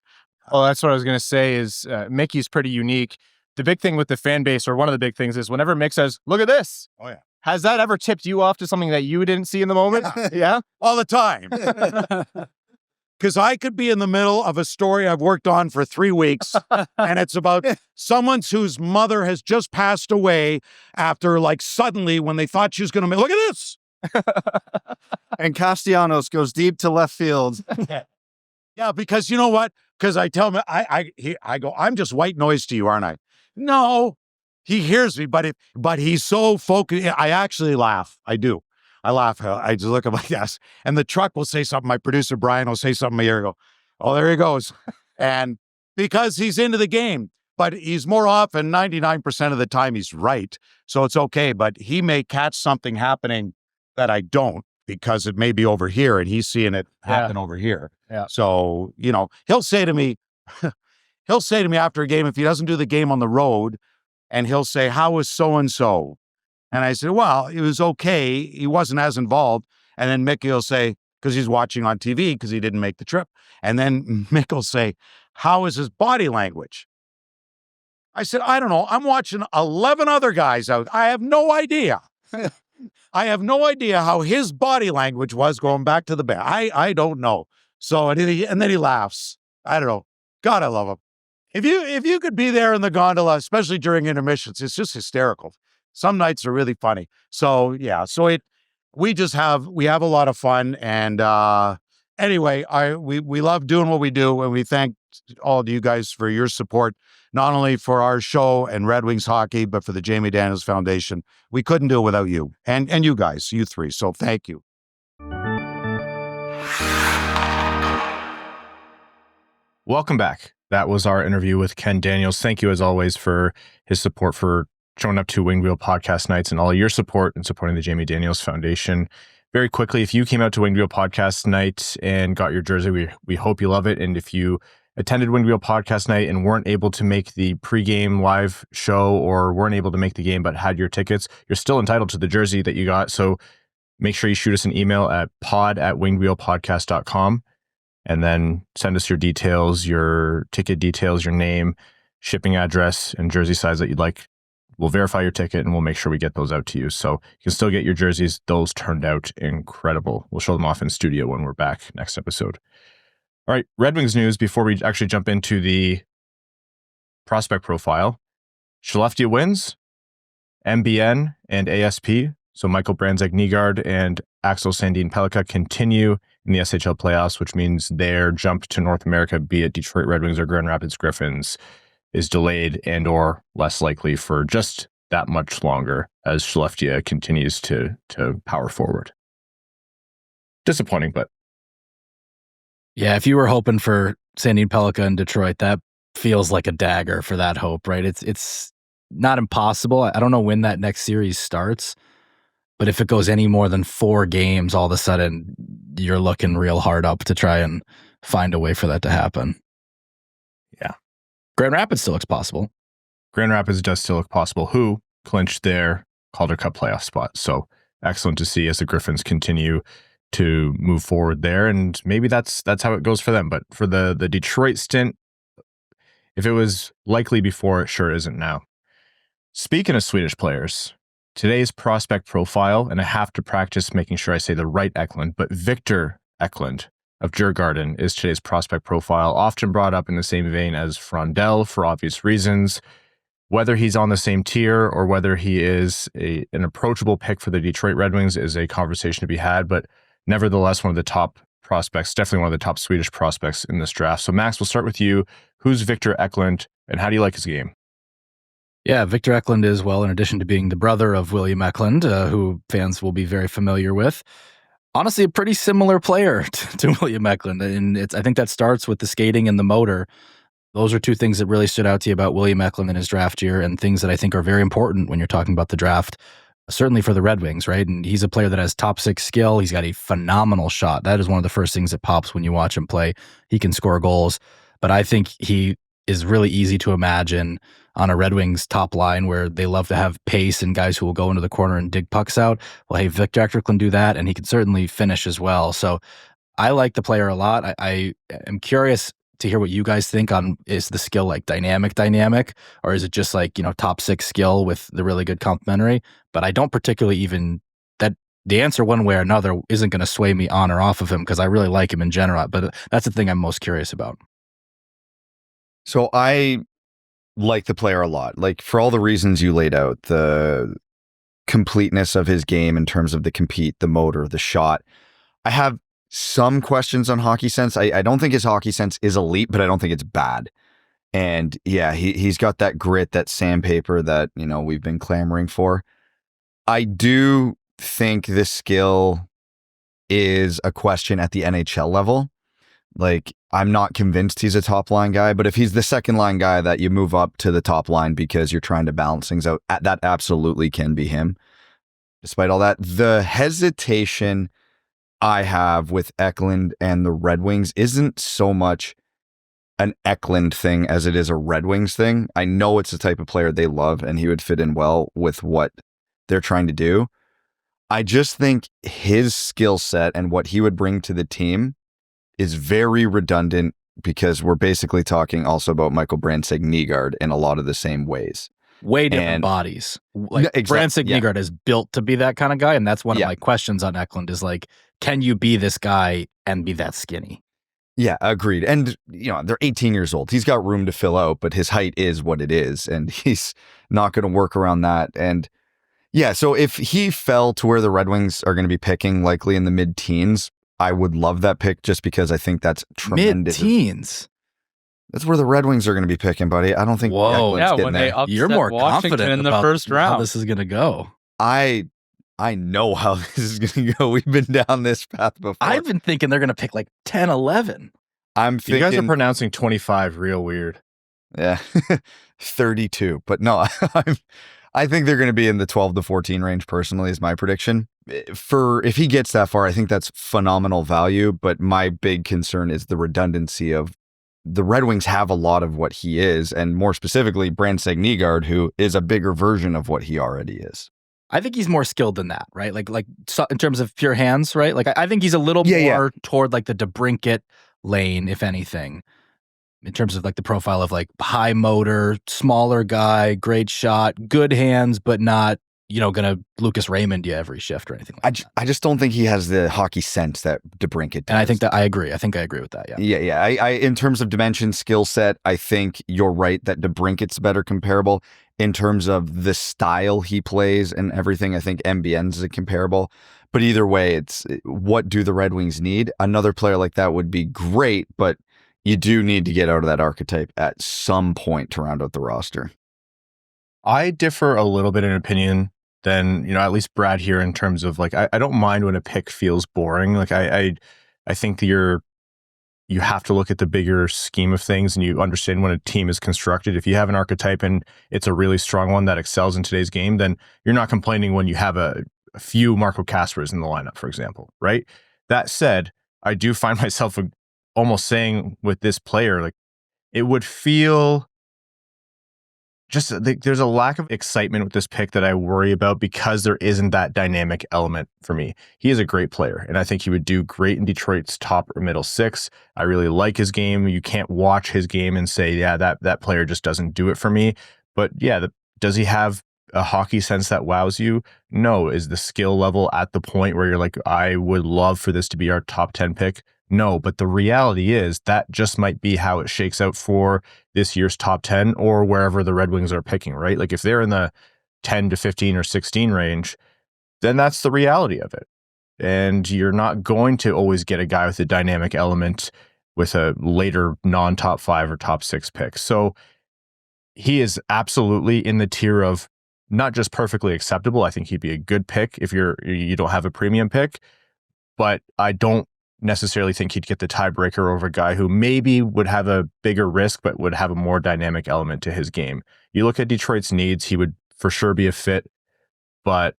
Well, that's what I was going to say is Mickey's pretty unique. The big thing with the fan base, or one of the big things, is whenever Mick says, look at this. Oh, yeah. Has that ever tipped you off to something that you didn't see in the moment? Yeah? All the time. Because I could be in the middle of a story I've worked on for 3 weeks, and it's about someone whose mother has just passed away after, like, suddenly when they thought she was going to look at this. And Castellanos goes deep to left field. Yeah, because you know what? Because I tell him, I go, I'm just white noise to you, aren't I? No, he hears me, but he's so focused. I actually laugh. I do. I laugh. I just look at my desk, and the truck will say something. My producer, Brian, will say something in my ear. I go, oh, there he goes. And because he's into the game, but he's more often, 99% of the time, he's right. So it's okay. But he may catch something happening that I don't, because it may be over here and he's seeing it happen over here. Yeah. So, he'll say to me after a game, if he doesn't do the game on the road, and he'll say, how was so-and-so? And I said, well, it was okay. He wasn't as involved. And then Mickey will say, because he's watching on TV because he didn't make the trip. And then Mick will say, how is his body language? I said, I don't know. I'm watching 11 other guys out. I have no idea. I have no idea how his body language was going back to the bed. I don't know. So, and then he laughs. I don't know. God, I love him. If you could be there in the gondola, especially during intermissions, it's just hysterical. Some nights are really funny. So yeah, we have a lot of fun. And anyway, we love doing what we do, and we thank all of you guys for your support, not only for our show and Red Wings hockey, but for the Jamie Daniels Foundation. We couldn't do it without you and you guys, you three. So thank you. Welcome back. That was our interview with Ken Daniels. Thank you, as always, for his support, for showing up to Winged Wheel Podcast Nights, and all your support in supporting the Jamie Daniels Foundation. Very quickly, if you came out to Winged Wheel Podcast Night and got your jersey, we hope you love it. And if you attended Winged Wheel Podcast Night and weren't able to make the pregame live show, or weren't able to make the game but had your tickets, you're still entitled to the jersey that you got. So make sure you shoot us an email at pod@wingedwheelpodcast.com. and then send us your details, your ticket details, your name, shipping address, and jersey size that you'd like. We'll verify your ticket, and we'll make sure we get those out to you. So you can still get your jerseys. Those turned out incredible. We'll show them off in studio when we're back next episode. All right, Red Wings news before we actually jump into the prospect profile. Skellefteå wins, MBN and ASP. So Michael Brandsegg-Nygard and Axel Sandin-Pellikka continue in the SHL playoffs, which means their jump to North America, be it Detroit Red Wings or Grand Rapids Griffins, is delayed and or less likely for just that much longer as Skellefteå continues to power forward. Disappointing, but yeah, if you were hoping for Sandin-Pellikka in Detroit, that feels like a dagger for that hope, right? It's not impossible. I don't know when that next series starts, but if it goes any more than 4 games, all of a sudden you're looking real hard up to try and find a way for that to happen. Yeah. Grand Rapids still looks possible. Grand Rapids does still look possible, who clinched their Calder Cup playoff spot. So excellent to see as the Griffins continue to move forward there. And maybe that's how it goes for them. But for the Detroit stint, if it was likely before, it sure isn't now. Speaking of Swedish players, today's prospect profile, and I have to practice making sure I say the right Eklund, but Victor Eklund of Djurgården is today's prospect profile, often brought up in the same vein as Frondell for obvious reasons. Whether he's on the same tier or whether he is an approachable pick for the Detroit Red Wings is a conversation to be had, but nevertheless, one of the top prospects, definitely one of the top Swedish prospects in this draft. So Max, we'll start with you. Who's Victor Eklund, and how do you like his game? Yeah, Victor Eklund is, well, in addition to being the brother of William Eklund, who fans will be very familiar with, honestly, a pretty similar player to William Eklund. And I think that starts with the skating and the motor. Those are two things that really stood out to you about William Eklund in his draft year, and things that I think are very important when you're talking about the draft, certainly for the Red Wings, right? And he's a player that has top 6 skill. He's got a phenomenal shot. That is one of the first things that pops when you watch him play. He can score goals, but I think he is really easy to imagine on a Red Wings top line where they love to have pace and guys who will go into the corner and dig pucks out. Well, hey, Victor Eklund can do that, and he can certainly finish as well. So I like the player a lot. I am curious to hear what you guys think on, is the skill like dynamic, or is it just like, top 6 skill with the really good complementary? But I don't particularly even, that the answer one way or another isn't going to sway me on or off of him, because I really like him in general. But that's the thing I'm most curious about. So I like the player a lot, like for all the reasons you laid out, the completeness of his game in terms of the compete, the motor, the shot. I have some questions on hockey sense. I don't think his hockey sense is elite, but I don't think it's bad. And yeah, he's got that grit, that sandpaper that, we've been clamoring for. I do think this skill is a question at the NHL level. Like, I'm not convinced he's a top line guy, but if he's the second line guy that you move up to the top line because you're trying to balance things out, that absolutely can be him. Despite all that, the hesitation I have with Eklund and the Red Wings isn't so much an Eklund thing as it is a Red Wings thing. I know it's the type of player they love, and he would fit in well with what they're trying to do. I just think his skill set and what he would bring to the team is very redundant, because we're basically talking also about Michael Brandsegg-Nygard in a lot of the same ways. Way different bodies. Like, Brandsegg-Nygard is built to be that kind of guy, and that's one of my questions on Eklund is like, can you be this guy and be that skinny? Yeah, agreed. And, they're 18 years old. He's got room to fill out, but his height is what it is, and he's not going to work around that. And yeah, so if he fell to where the Red Wings are going to be picking, likely in the mid-teens, I would love that pick, just because I think that's tremendous. Mid-teens? That's where the Red Wings are going to be picking, buddy. I don't think Eklund's getting there. You're more Washington confident in the about first round. how this is going to go. I know how this is going to go. We've been down this path before. I've been thinking they're going to pick like 10, 11. I'm thinking, you guys are pronouncing 25 real weird. Yeah, 32. But no, I think they're going to be in the 12 to 14 range, personally, is my prediction. If he gets that far, I think that's phenomenal value. But my big concern is the redundancy of the Red Wings have a lot of what he is, and more specifically, Brandsegg-Nygard, who is a bigger version of what he already is. I think he's more skilled than that, right? Like so in terms of pure hands, right? Like I think he's a little more toward like the DeBrincat lane, if anything, in terms of like the profile of like high motor, smaller guy, great shot, good hands, but not, gonna Lucas Raymond you every shift or anything like that. I just don't think he has the hockey sense that DeBrincat does. And I think that I agree. I think I agree with that. Yeah. Yeah. I in terms of dimension, skill set, I think you're right that DeBrincat's better comparable. In terms of the style he plays and everything, I think MBN's is comparable. But either way, it's what do the Red Wings need? Another player like that would be great, but you do need to get out of that archetype at some point to round out the roster. I differ a little bit in opinion than, at least Brad here, in terms of like, I don't mind when a pick feels boring. Like I think that you have to look at the bigger scheme of things, and you understand when a team is constructed. If you have an archetype and it's a really strong one that excels in today's game, then you're not complaining when you have a few Marco Kaspers in the lineup, for example, right? That said, I do find myself almost saying with this player, like, it would feel just like there's a lack of excitement with this pick that I worry about, because there isn't that dynamic element for me. He is a great player, and I think he would do great in Detroit's top or middle six. I really like his game. You can't watch his game and say, yeah, that player just doesn't do it for me. But yeah, does he have a hockey sense that wows you? No. Is the skill level at the point where you're like, I would love for this to be our top 10 pick? No, but the reality is that just might be how it shakes out for this year's top 10 or wherever the Red Wings are picking, right? Like if they're in the 10 to 15 or 16 range, then that's the reality of it. And you're not going to always get a guy with a dynamic element with a later non-top 5 or top 6 pick. So he is absolutely in the tier of not just perfectly acceptable. I think he'd be a good pick if you don't have a premium pick, but I don't necessarily think he'd get the tiebreaker over a guy who maybe would have a bigger risk, but would have a more dynamic element to his game. You look at Detroit's needs, he would for sure be a fit, but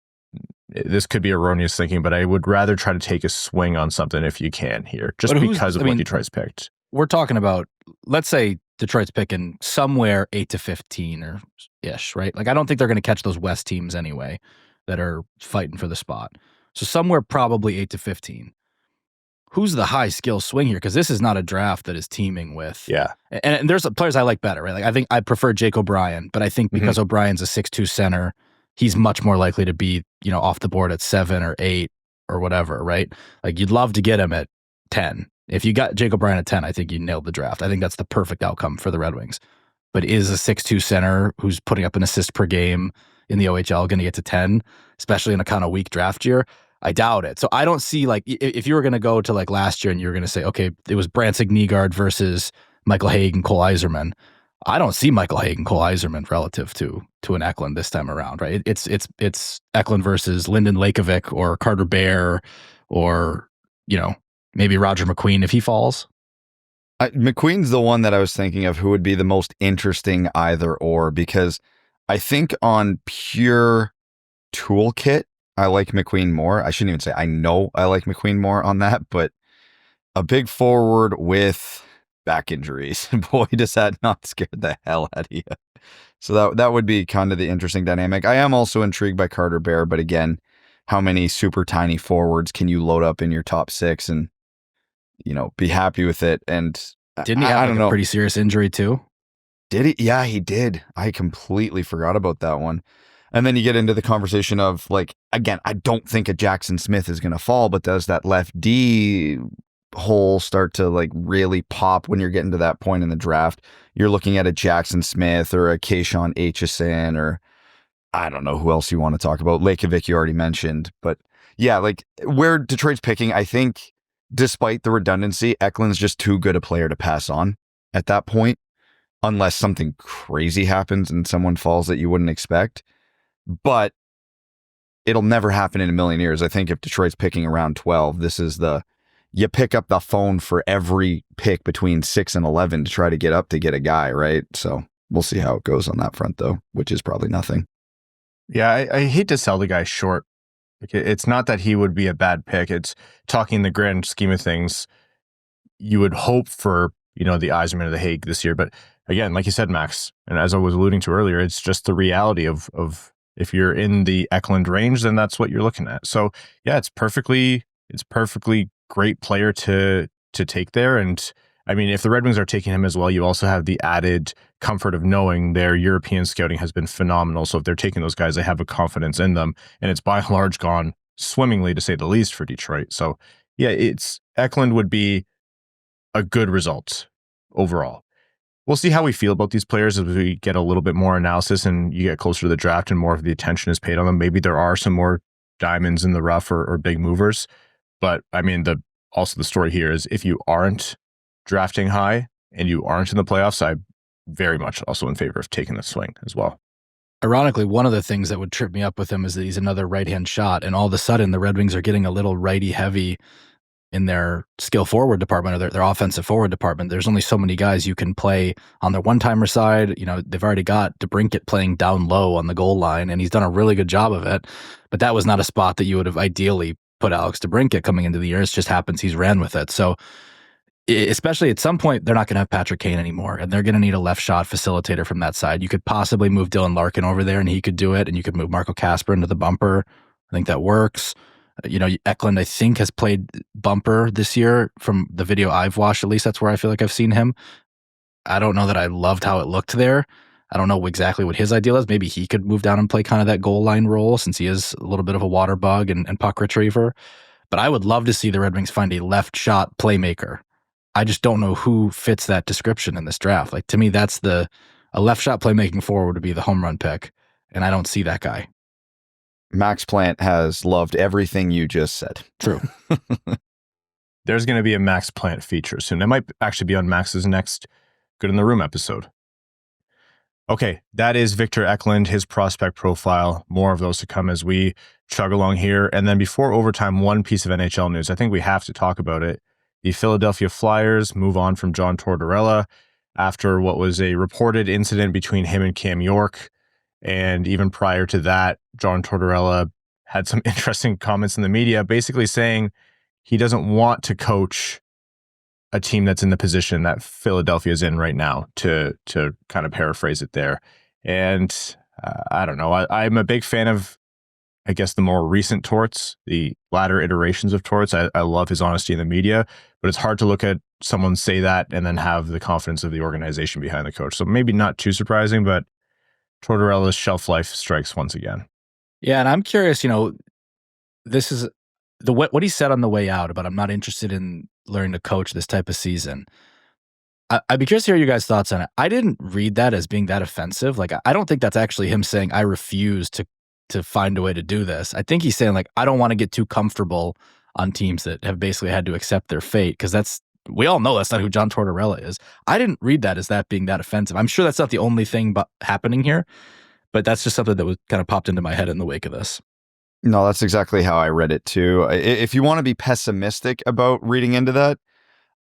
this could be erroneous thinking, but I would rather try to take a swing on something if you can here, just because of what Detroit's picked. We're talking about, let's say Detroit's picking somewhere 8 to 15 or ish, right? Like, I don't think they're going to catch those West teams anyway that are fighting for the spot. So somewhere probably 8 to 15. Who's the high skill swing here? Because this is not a draft that is teaming with. Yeah. And there's players I like better, right? Like, I think I prefer Jake O'Brien, but I think because O'Brien's a 6'2" center, he's much more likely to be, off the board at 7 or 8 or whatever, right? Like, you'd love to get him at 10. If you got Jake O'Brien at 10, I think you nailed the draft. I think that's the perfect outcome for the Red Wings. But is a 6'2" center who's putting up an assist per game in the OHL going to get to 10, especially in a kind of weak draft year? I doubt it. So I don't see, like, if you were going to go to like last year and you were going to say, okay, it was Brandsegg-Nygard versus Michael Hague and Cole Yzerman. I don't see Michael Hague and Cole Yzerman relative to an Eklund this time around, right? It's Eklund versus Lyndon Lakovic or Carter Bear or, maybe Roger McQueen if he falls. McQueen's the one that I was thinking of who would be the most interesting either or, because I think on pure toolkit, I like McQueen more. I shouldn't even say I know I like McQueen more on that, but a big forward with back injuries, boy, does that not scare the hell out of you. So that would be kind of the interesting dynamic. I am also intrigued by Carter Bear, but again, how many super tiny forwards can you load up in your top 6 and be happy with it? And didn't he have a pretty serious injury too? Did he? Yeah, he did. I completely forgot about that one. And then you get into the conversation of, like, again, I don't think a Jackson Smith is going to fall, but does that left D hole start to like really pop when you're getting to that point in the draft? You're looking at a Jackson Smith or a Kayshawn Aitchison, or I don't know who else you want to talk about. Lakovic you already mentioned. But yeah, like where Detroit's picking, I think despite the redundancy, Eklund's just too good a player to pass on at that point, unless something crazy happens and someone falls that you wouldn't expect. But it'll never happen in a million years. I think if Detroit's picking around 12, this is you pick up the phone for every pick between 6 and 11 to try to get up to get a guy, right? So we'll see how it goes on that front, though, which is probably nothing. Yeah, I hate to sell the guy short. It's not that he would be a bad pick. It's talking the grand scheme of things. You would hope for, the Yzerman or the Hague this year. But again, like you said, Max, and as I was alluding to earlier, it's just the reality of if you're in the Eklund range, then that's what you're looking at. So yeah, it's perfectly great player to take there. And I mean, if the Red Wings are taking him as well, you also have the added comfort of knowing their European scouting has been phenomenal. So if they're taking those guys, they have a confidence in them, and it's by and large gone swimmingly, to say the least, for Detroit. So yeah, Eklund would be a good result overall. We'll see how we feel about these players as we get a little bit more analysis and you get closer to the draft and more of the attention is paid on them. Maybe there are some more diamonds in the rough or big movers. But I mean, also the story here is if you aren't drafting high and you aren't in the playoffs, I'm very much also in favor of taking the swing as well. Ironically, one of the things that would trip me up with him is that he's another right-hand shot, and all of a sudden the Red Wings are getting a little righty-heavy in their skill forward department or their offensive forward department. There's only so many guys you can play on their one-timer side. They've already got DeBrincat playing down low on the goal line, and he's done a really good job of it. But that was not a spot that you would have ideally put Alex DeBrincat coming into the year. It just happens he's ran with it. So especially at some point, they're not going to have Patrick Kane anymore, and they're going to need a left shot facilitator from that side. You could possibly move Dylan Larkin over there, and he could do it, and you could move Marco Kasper into the bumper. I think that works. Eklund, I think, has played bumper this year from the video I've watched. At least that's where I feel like I've seen him. I don't know that I loved how it looked there. I don't know exactly what his ideal is. Maybe he could move down and play kind of that goal line role since he is a little bit of a water bug and puck retriever. But I would love to see the Red Wings find a left shot playmaker. I just don't know who fits that description in this draft. Like, to me, that's a left shot playmaking forward would be the home run pick. And I don't see that guy. Max Plant has loved everything you just said. True. There's going to be a Max Plant feature soon. It might actually be on Max's next Good in the Room episode. Okay, that is Victor Eklund, his prospect profile. More of those to come as we chug along here. And then before overtime, one piece of NHL news. I think we have to talk about it. The Philadelphia Flyers move on from John Tortorella after what was a reported incident between him and Cam York. And even prior to that, John Tortorella had some interesting comments in the media, basically saying he doesn't want to coach a team that's in the position that Philadelphia is in right now, to kind of paraphrase it there. And I don't know. I'm a big fan of, I guess, the more recent Torts, the latter iterations of Torts. I love his honesty in the media, but it's hard to look at someone say that and then have the confidence of the organization behind the coach. So maybe not too surprising, but Tortorella's shelf life strikes once again. Yeah, and I'm curious, this is what he said on the way out about I'm not interested in learning to coach this type of season. I'd be curious to hear you guys' thoughts on it. I didn't read that as being that offensive. Like, I don't think that's actually him saying, I refuse to find a way to do this. I think he's saying, like, I don't want to get too comfortable on teams that have basically had to accept their fate, because we all know that's not who John Tortorella is. I didn't read that as that being that offensive. I'm sure that's not the only thing happening here, but that's just something that was kind of popped into my head in the wake of this. No, that's exactly how I read it too. If you want to be pessimistic about reading into that,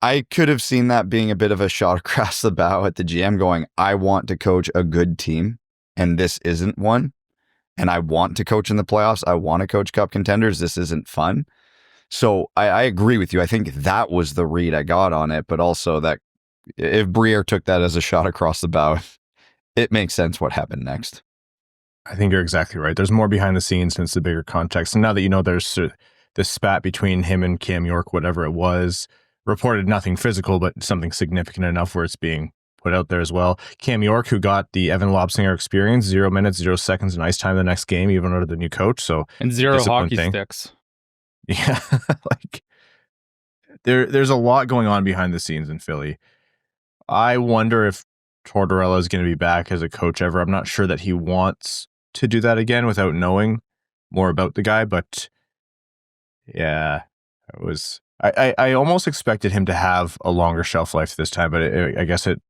I could have seen that being a bit of a shot across the bow at the GM going, I want to coach a good team, and this isn't one. And I want to coach in the playoffs. I want to coach cup contenders. This isn't fun. So I agree with you. I think that was the read I got on it, but also that if Briere took that as a shot across the bow, it makes sense what happened next. I think you're exactly right. There's more behind the scenes and it's the bigger context. And now that you know there's this spat between him and Cam York, whatever it was, reported nothing physical, but something significant enough where it's being put out there as well. Cam York, who got the Evan Lobsinger experience, 0 minutes, 0 seconds in ice time the next game, even under the new coach. So and 0 hockey sticks. Yeah, like there's a lot going on behind the scenes in Philly. I wonder if Tortorella is going to be back as a coach ever. I'm not sure that he wants to do that again without knowing more about the guy, but yeah, it was. I almost expected him to have a longer shelf life this time, but I guess it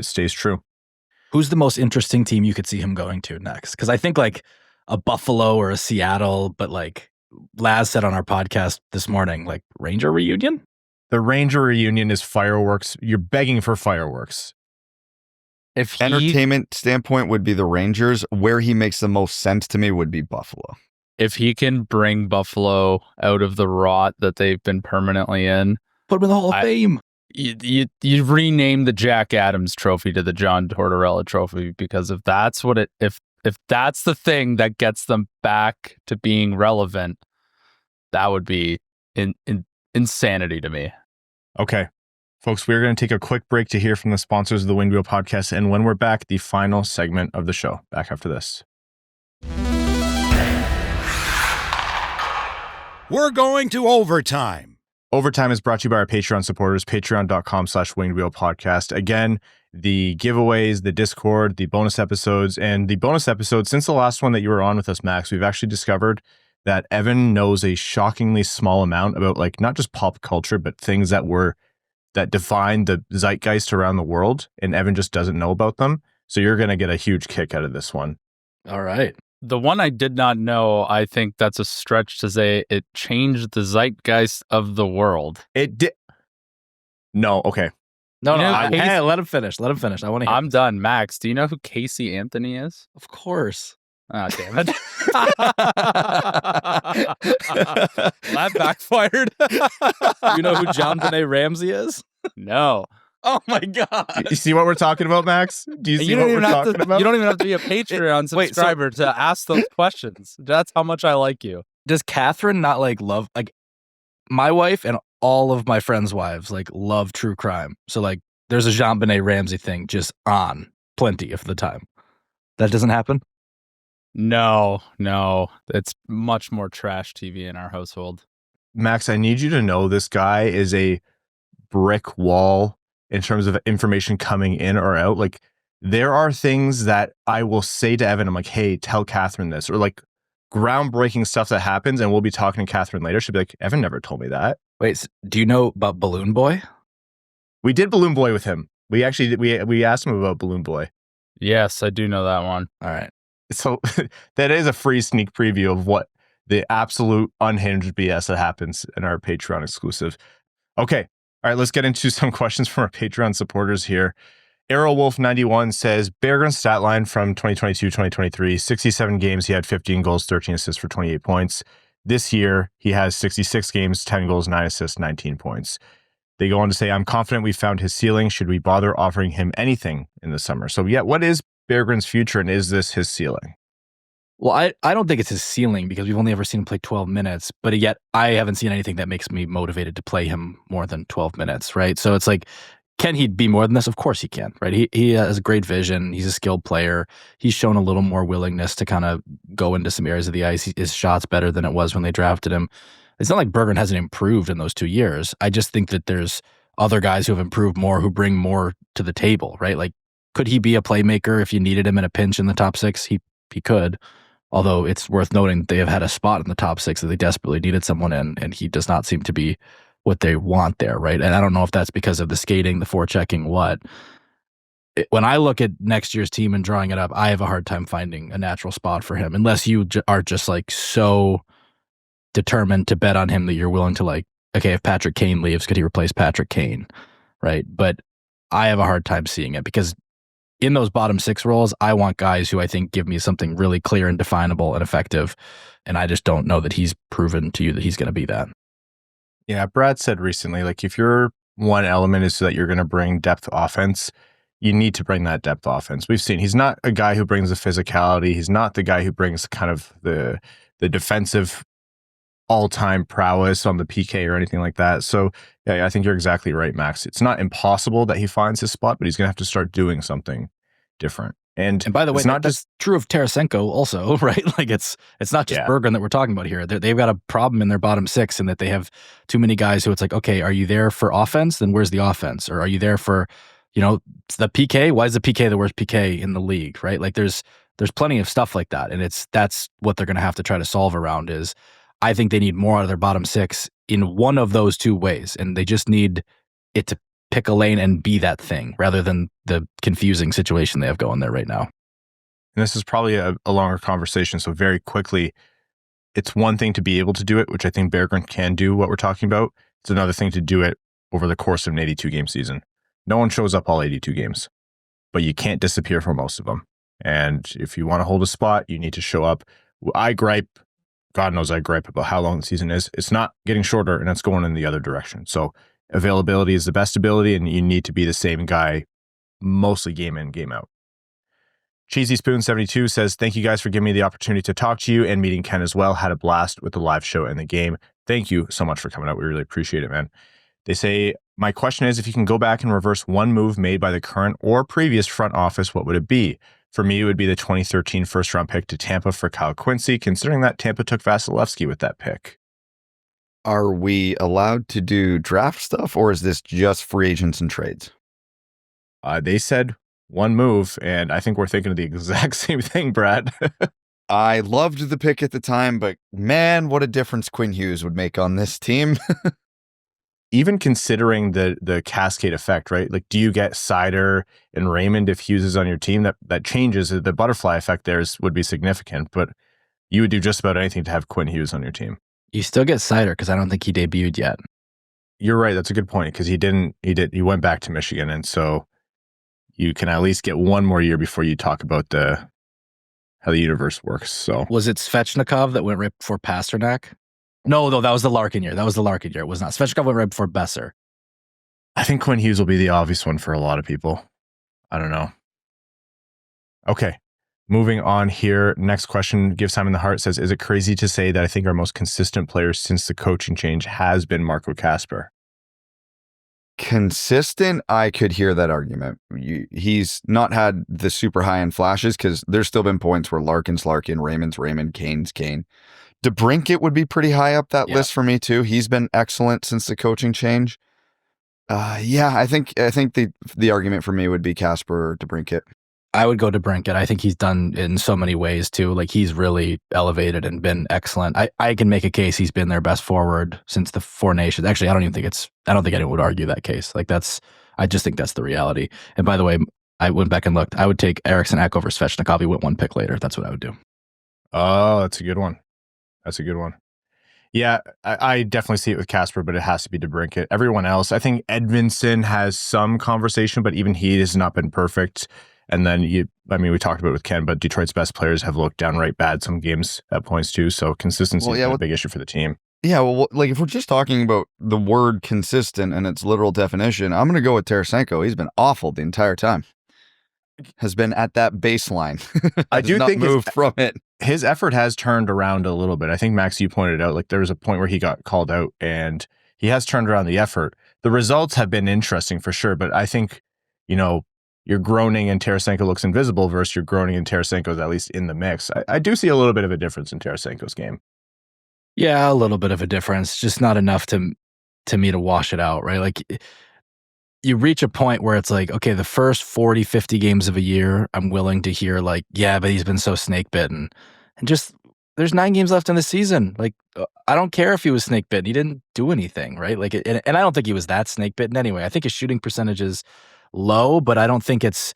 stays true. Who's the most interesting team you could see him going to next? Because I think like a Buffalo or a Seattle, but like Laz said on our podcast this morning, like Ranger reunion? The Ranger reunion is fireworks. You're begging for fireworks. If entertainment standpoint would be the Rangers, where he makes the most sense to me would be Buffalo. If he can bring Buffalo out of the rot that they've been permanently in, put him in the Hall of Fame. You rename the Jack Adams Trophy to the John Tortorella Trophy, because if that's what if that's the thing that gets them back to being relevant, that would be insanity to me. Okay. Folks, we're going to take a quick break to hear from the sponsors of the Winged Wheel podcast. And when we're back, the final segment of the show. Back after this. We're going to overtime. Overtime is brought to you by our Patreon supporters, patreon.com/wingedwheelpodcast. Again, the giveaways, the Discord, the bonus episodes, and the bonus episodes. Since the last one that you were on with us, Max, we've actually discovered that Evan knows a shockingly small amount about, like, not just pop culture, but things that define the zeitgeist around the world, and Evan just doesn't know about them. So you're going to get a huge kick out of this one. All right. The one I did not know, I think that's a stretch to say it changed the zeitgeist of the world. It did. No, okay. No, You know, hey, let him finish. Let him finish. I want to hear. I'm done. Max, do you know who Casey Anthony is? Of course. Ah, damn it. That backfired. You know who John Benet Ramsey is? No. Oh my God. You see what we're talking about, Max? Do you see what we're talking about? You don't even have to be a Patreon subscriber to ask those questions. That's how much I like you. Does Catherine not like love, like, my wife and all of my friends' wives like love true crime. So like there's a Jean Benet Ramsey thing just on plenty of the time. That doesn't happen? No. It's much more trash TV in our household. Max, I need you to know this guy is a brick wall in terms of information coming in or out. Like, there are things that I will say to Evan, I'm like, hey, tell Catherine this, or like groundbreaking stuff that happens, and we'll be talking to Catherine later. She'll be like, Evan never told me that. Wait, do you know about Balloon Boy? We did Balloon Boy with him. We actually we asked him about Balloon Boy. Yes, I do know that one. All right. So that is a free sneak preview of what the absolute unhinged BS that happens in our Patreon exclusive. Okay. All right, let's get into some questions from our Patreon supporters here. Arrowwolf91 says, Berggren's stat line from 2022-2023, 67 games, he had 15 goals, 13 assists for 28 points. This year, he has 66 games, 10 goals, 9 assists, 19 points. They go on to say, I'm confident we found his ceiling. Should we bother offering him anything in the summer? So, yeah, what is Berggren's future, and is this his ceiling? Well, I don't think it's his ceiling because we've only ever seen him play 12 minutes, but yet I haven't seen anything that makes me motivated to play him more than 12 minutes, right? So it's like, can he be more than this? Of course he can, right? He has a great vision. He's a skilled player. He's shown a little more willingness to kind of go into some areas of the ice. His shot's better than it was when they drafted him. It's not like Berggren hasn't improved in those 2 years. I just think that there's other guys who have improved more, who bring more to the table, right? Like, could he be a playmaker if you needed him in a pinch in the top six? He could. Although it's worth noting they have had a spot in the top six that they desperately needed someone in, and he does not seem to be what they want there, right? And I don't know if that's because of the skating, the forechecking, what. When I look at next year's team and drawing it up, I have a hard time finding a natural spot for him, unless you are just like so determined to bet on him that you're willing to like, okay, if Patrick Kane leaves, could he replace Patrick Kane, right? But I have a hard time seeing it because in those bottom six roles, I want guys who I think give me something really clear and definable and effective. And I just don't know that he's proven to you that he's going to be that. Yeah, Brad said recently, like if your one element is that you're going to bring depth offense, you need to bring that depth offense. We've seen he's not a guy who brings the physicality. He's not the guy who brings kind of the defensive all-time prowess on the PK or anything like that. So yeah, I think you're exactly right, Max. It's not impossible that he finds his spot, but he's going to have to start doing something different. And by the way, it's not that's true of Tarasenko also, right? Like it's not just Berggren that we're talking about here. They've got a problem in their bottom six in that they have too many guys who it's like, okay, are you there for offense? Then where's the offense? Or are you there for, the PK? Why is the PK the worst PK in the league, right? Like there's plenty of stuff like that. And that's what they're going to have to try to solve around is I think they need more out of their bottom six in one of those two ways. And they just need it to pick a lane and be that thing rather than the confusing situation they have going there right now. And this is probably a longer conversation. So very quickly, it's one thing to be able to do it, which I think Berggren can do what we're talking about. It's another thing to do it over the course of an 82-game season. No one shows up all 82 games, but you can't disappear for most of them. And if you want to hold a spot, you need to show up. God knows I gripe about how long the season is. It's not getting shorter and it's going in the other direction. So availability is the best ability and you need to be the same guy mostly game in, game out. Cheesy Spoon 72 says, thank you guys for giving me the opportunity to talk to you and meeting Ken as well. Had a blast with the live show and the game. Thank you so much for coming out. We really appreciate it, man. They say, my question is, if you can go back and reverse one move made by the current or previous front office, what would it be? For me, it would be the 2013 first-round pick to Tampa for Kyle Quincy, considering that Tampa took Vasilevsky with that pick. Are we allowed to do draft stuff, or is this just free agents and trades? They said one move, and I think we're thinking of the exact same thing, Brad. I loved the pick at the time, but man, what a difference Quinn Hughes would make on this team. Even considering the cascade effect, right? Like, do you get Seider and Raymond if Hughes is on your team? That changes. The butterfly effect there would be significant, but you would do just about anything to have Quinn Hughes on your team. You still get Seider because I don't think he debuted yet. You're right. That's a good point because he went back to Michigan, and so you can at least get one more year before you talk about how the universe works. So was it Svechnikov that went right before Pastrnak? No, that was the Larkin year. It was not. Svechnikov went right before Besser. I think Quinn Hughes will be the obvious one for a lot of people. I don't know. Okay. Moving on here. Next question. Give Simon the Heart says, is it crazy to say that I think our most consistent player since the coaching change has been Marco Kasper? Consistent, I could hear that argument. He's not had the super high-end flashes because there's still been points where Larkin's Larkin, Raymond's Raymond, Kane's Kane. DeBrincat would be pretty high up that list for me too. He's been excellent since the coaching change. I think the argument for me would be Kasper or DeBrincat. I would go DeBrincat. I think he's done in so many ways too. Like he's really elevated and been excellent. I can make a case he's been their best forward since the Four Nations. Actually, I don't think anyone would argue that case. I just think that's the reality. And by the way, I went back and looked. I would take Eriksson Ek over Svechnikov. He went 1 pick later. That's what I would do. Oh, that's a good one. Yeah, I definitely see it with Kasper, but it has to be DeBrincat. Everyone else, I think Edvinsson has some conversation, but even he has not been perfect. And then we talked about it with Ken, but Detroit's best players have looked downright bad some games at points too. So consistency is a big issue for the team. Yeah, well, like if we're just talking about the word consistent and its literal definition, I'm going to go with Tarasenko. He's been awful the entire time. Has been at that baseline. I do think moved from it. His effort has turned around a little bit. I think, Max, you pointed out, like there was a point where he got called out and he has turned around the effort. The results have been interesting for sure, but I think, you're groaning and Tarasenko looks invisible versus you're groaning and Tarasenko's at least in the mix. I do see a little bit of a difference in Tarasenko's game. Yeah, a little bit of a difference, just not enough to me to wash it out, right? Like you reach a point where it's like, okay, the first 40, 50 games of a year, I'm willing to hear like, yeah, but he's been so snake bitten. And just, there's 9 games left in the season. Like, I don't care if he was snake bitten. He didn't do anything, right? Like, and I don't think he was that snake bitten anyway. I think his shooting percentage is low, but I don't think it's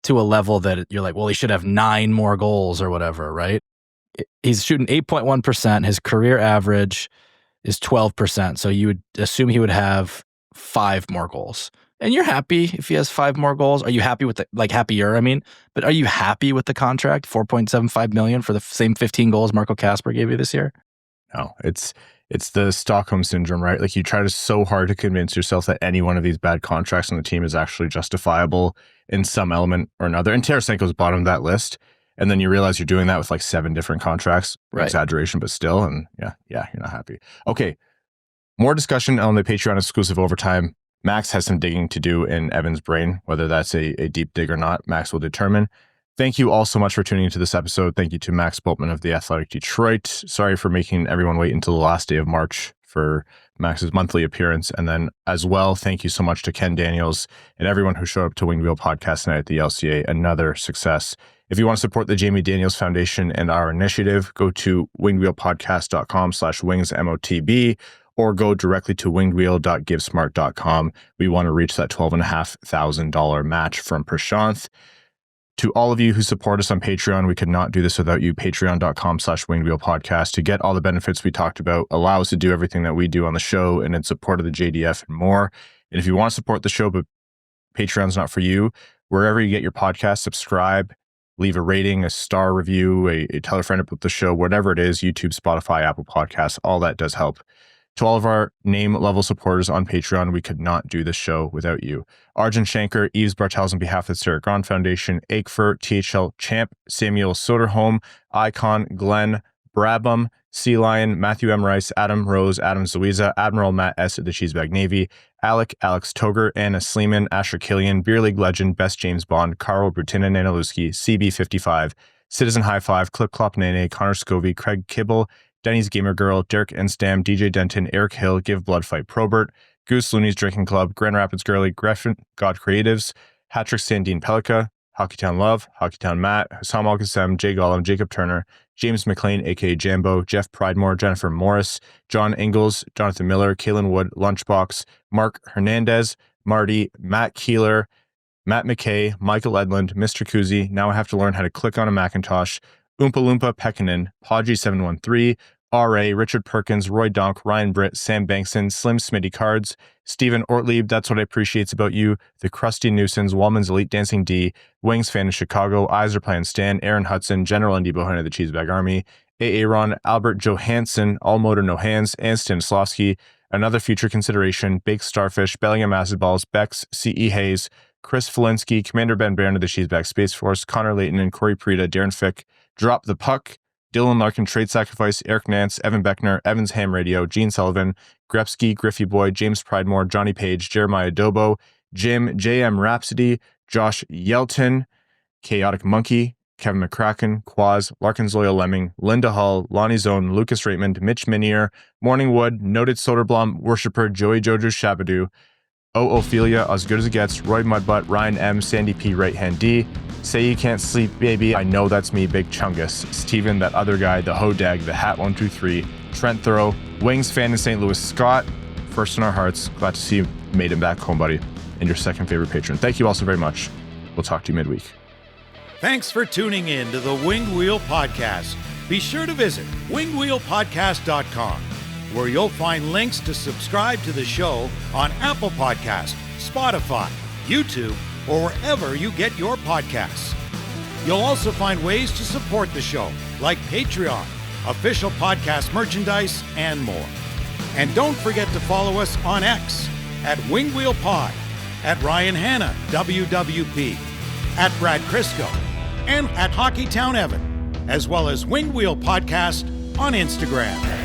to a level that you're like, well, he should have 9 more goals or whatever, right? He's shooting 8.1%. His career average is 12%. So you would assume he would have 5 more goals. And you're happy if he has 5 more goals. Are you happy with happier? But are you happy with the contract? $4.75 million for the same 15 goals Marco Kasper gave you this year? No, it's the Stockholm syndrome, right? Like you try so hard to convince yourself that any one of these bad contracts on the team is actually justifiable in some element or another. And Tarasenko's bottom of that list. And then you realize you're doing that with like 7 different contracts. Right. Exaggeration, but still. And yeah, you're not happy. Okay. More discussion on the Patreon exclusive overtime. Max has some digging to do in Evan's brain. Whether that's a deep dig or not, Max will determine. Thank you all so much for tuning into this episode. Thank you to Max Bultman of The Athletic Detroit. Sorry for making everyone wait until the last day of March for Max's monthly appearance. And then as well, thank you so much to Ken Daniels and everyone who showed up to Winged Wheel Podcast Night at the LCA. Another success. If you want to support the Jamie Daniels Foundation and our initiative, go to wingedwheelpodcast.com/wingsmotb or go directly to wingedwheel.givesmart.com. We want to reach that $12,500 match from Prashanth. To all of you who support us on Patreon, we could not do this without you. Patreon.com/wingedwheelpodcast to get all the benefits we talked about, allow us to do everything that we do on the show and in support of the JDF and more. And if you want to support the show, but Patreon's not for you, wherever you get your podcast, subscribe, leave a rating, a star review, tell a friend about the show, whatever it is, YouTube, Spotify, Apple Podcasts, all that does help. To all of our name level supporters on Patreon, we could not do this show without you. Arjun Shankar, Yves Bartels on behalf of the Sarah Grant Foundation, Aikfer, THL Champ, Samuel Soderholm, Icon, Glenn, Brabham, Sea Lion, Matthew M. Rice, Adam Rose, Adam Zuiza, Admiral Matt S. at the Cheesebag Navy, Alex Toger, Anna Sleeman, Asher Killian, Beer League Legend, Best James Bond, Carl Brutina Nanaluski, CB55, Citizen High Five, Clip Clop Nene, Connor Scovey, Craig Kibble, Denny's Gamer Girl, Derek Enstam, DJ Denton, Eric Hill, Give Blood Fight Probert, Goose Looney's Drinking Club, Grand Rapids Girly, Griffin, God Creatives, Hatrick Sandine Pelika, Hockeytown Love, Hockeytown Matt, Hassam Al-Qassem, Jay Gollum, Jacob Turner, James McLean, aka Jambo, Jeff Pridemore, Jennifer Morris, John Ingalls, Jonathan Miller, Kaylin Wood, Lunchbox, Mark Hernandez, Marty, Matt Keeler, Matt McKay, Michael Edlund, Mr. Kuzi, Now I Have to Learn How to Click on a Macintosh, Oompa Loompa Pekkanen, Podgy713, R.A., Richard Perkins, Roy Donk, Ryan Britt, Sam Bankson, Slim Smitty Cards, Stephen Ortlieb, That's What I Appreciates About You, The Crusty Nuisance, Wallman's Elite Dancing D, Wings Fan in Chicago, Eyes Are Playing Stan, Aaron Hudson, General Indy Bohanna, The Cheesebag Army, Aaron, Albert Johansson, All Motor No Hands, and Stanislavski, Another Future Consideration, Baked Starfish, Bellingham Acid Balls, Bex, C.E. Hayes, Chris Felinsky, Commander Ben Barron of the Cheesebag Space Force, Connor Layton and Corey Prida, Darren Fick, Drop the Puck, Dylan Larkin, Trade Sacrifice, Eric Nance, Evan Beckner, Evans Ham Radio, Gene Sullivan, Grepsky, Griffey Boy, James Pridemore, Johnny Page, Jeremiah Dobo, Jim, JM Rhapsody, Josh Yelton, Chaotic Monkey, Kevin McCracken, Quaz, Larkins Loyal Lemming, Linda Hull, Lonnie Zone, Lucas Raymond, Mitch Minier, Morningwood, Noted Soderblom, Worshipper, Joey Jojo Shabadoo, O Ophelia, As Good As It Gets, Roy Mudbutt, Ryan M, Sandy P, Right Hand D, Say You Can't Sleep, Baby, I Know That's Me, Big Chungus, Steven, That Other Guy, The Hodag, The Hat 123, Trent Thorough, Wings Fan in St. Louis, Scott, First in Our Hearts, glad to see you made it back home, buddy, and your second favorite patron. Thank you all so very much. We'll talk to you midweek. Thanks for tuning in to the Winged Wheel Podcast. Be sure to visit wingedwheelpodcast.com, where you'll find links to subscribe to the show on Apple Podcasts, Spotify, YouTube, or wherever you get your podcasts. You'll also find ways to support the show, like Patreon, official podcast merchandise, and more. And don't forget to follow us on X at Winged Wheel Pod, at Ryan Hanna, WWP, at Brad Crisco, and at Hockeytown Evan, as well as Winged Wheel Podcast on Instagram.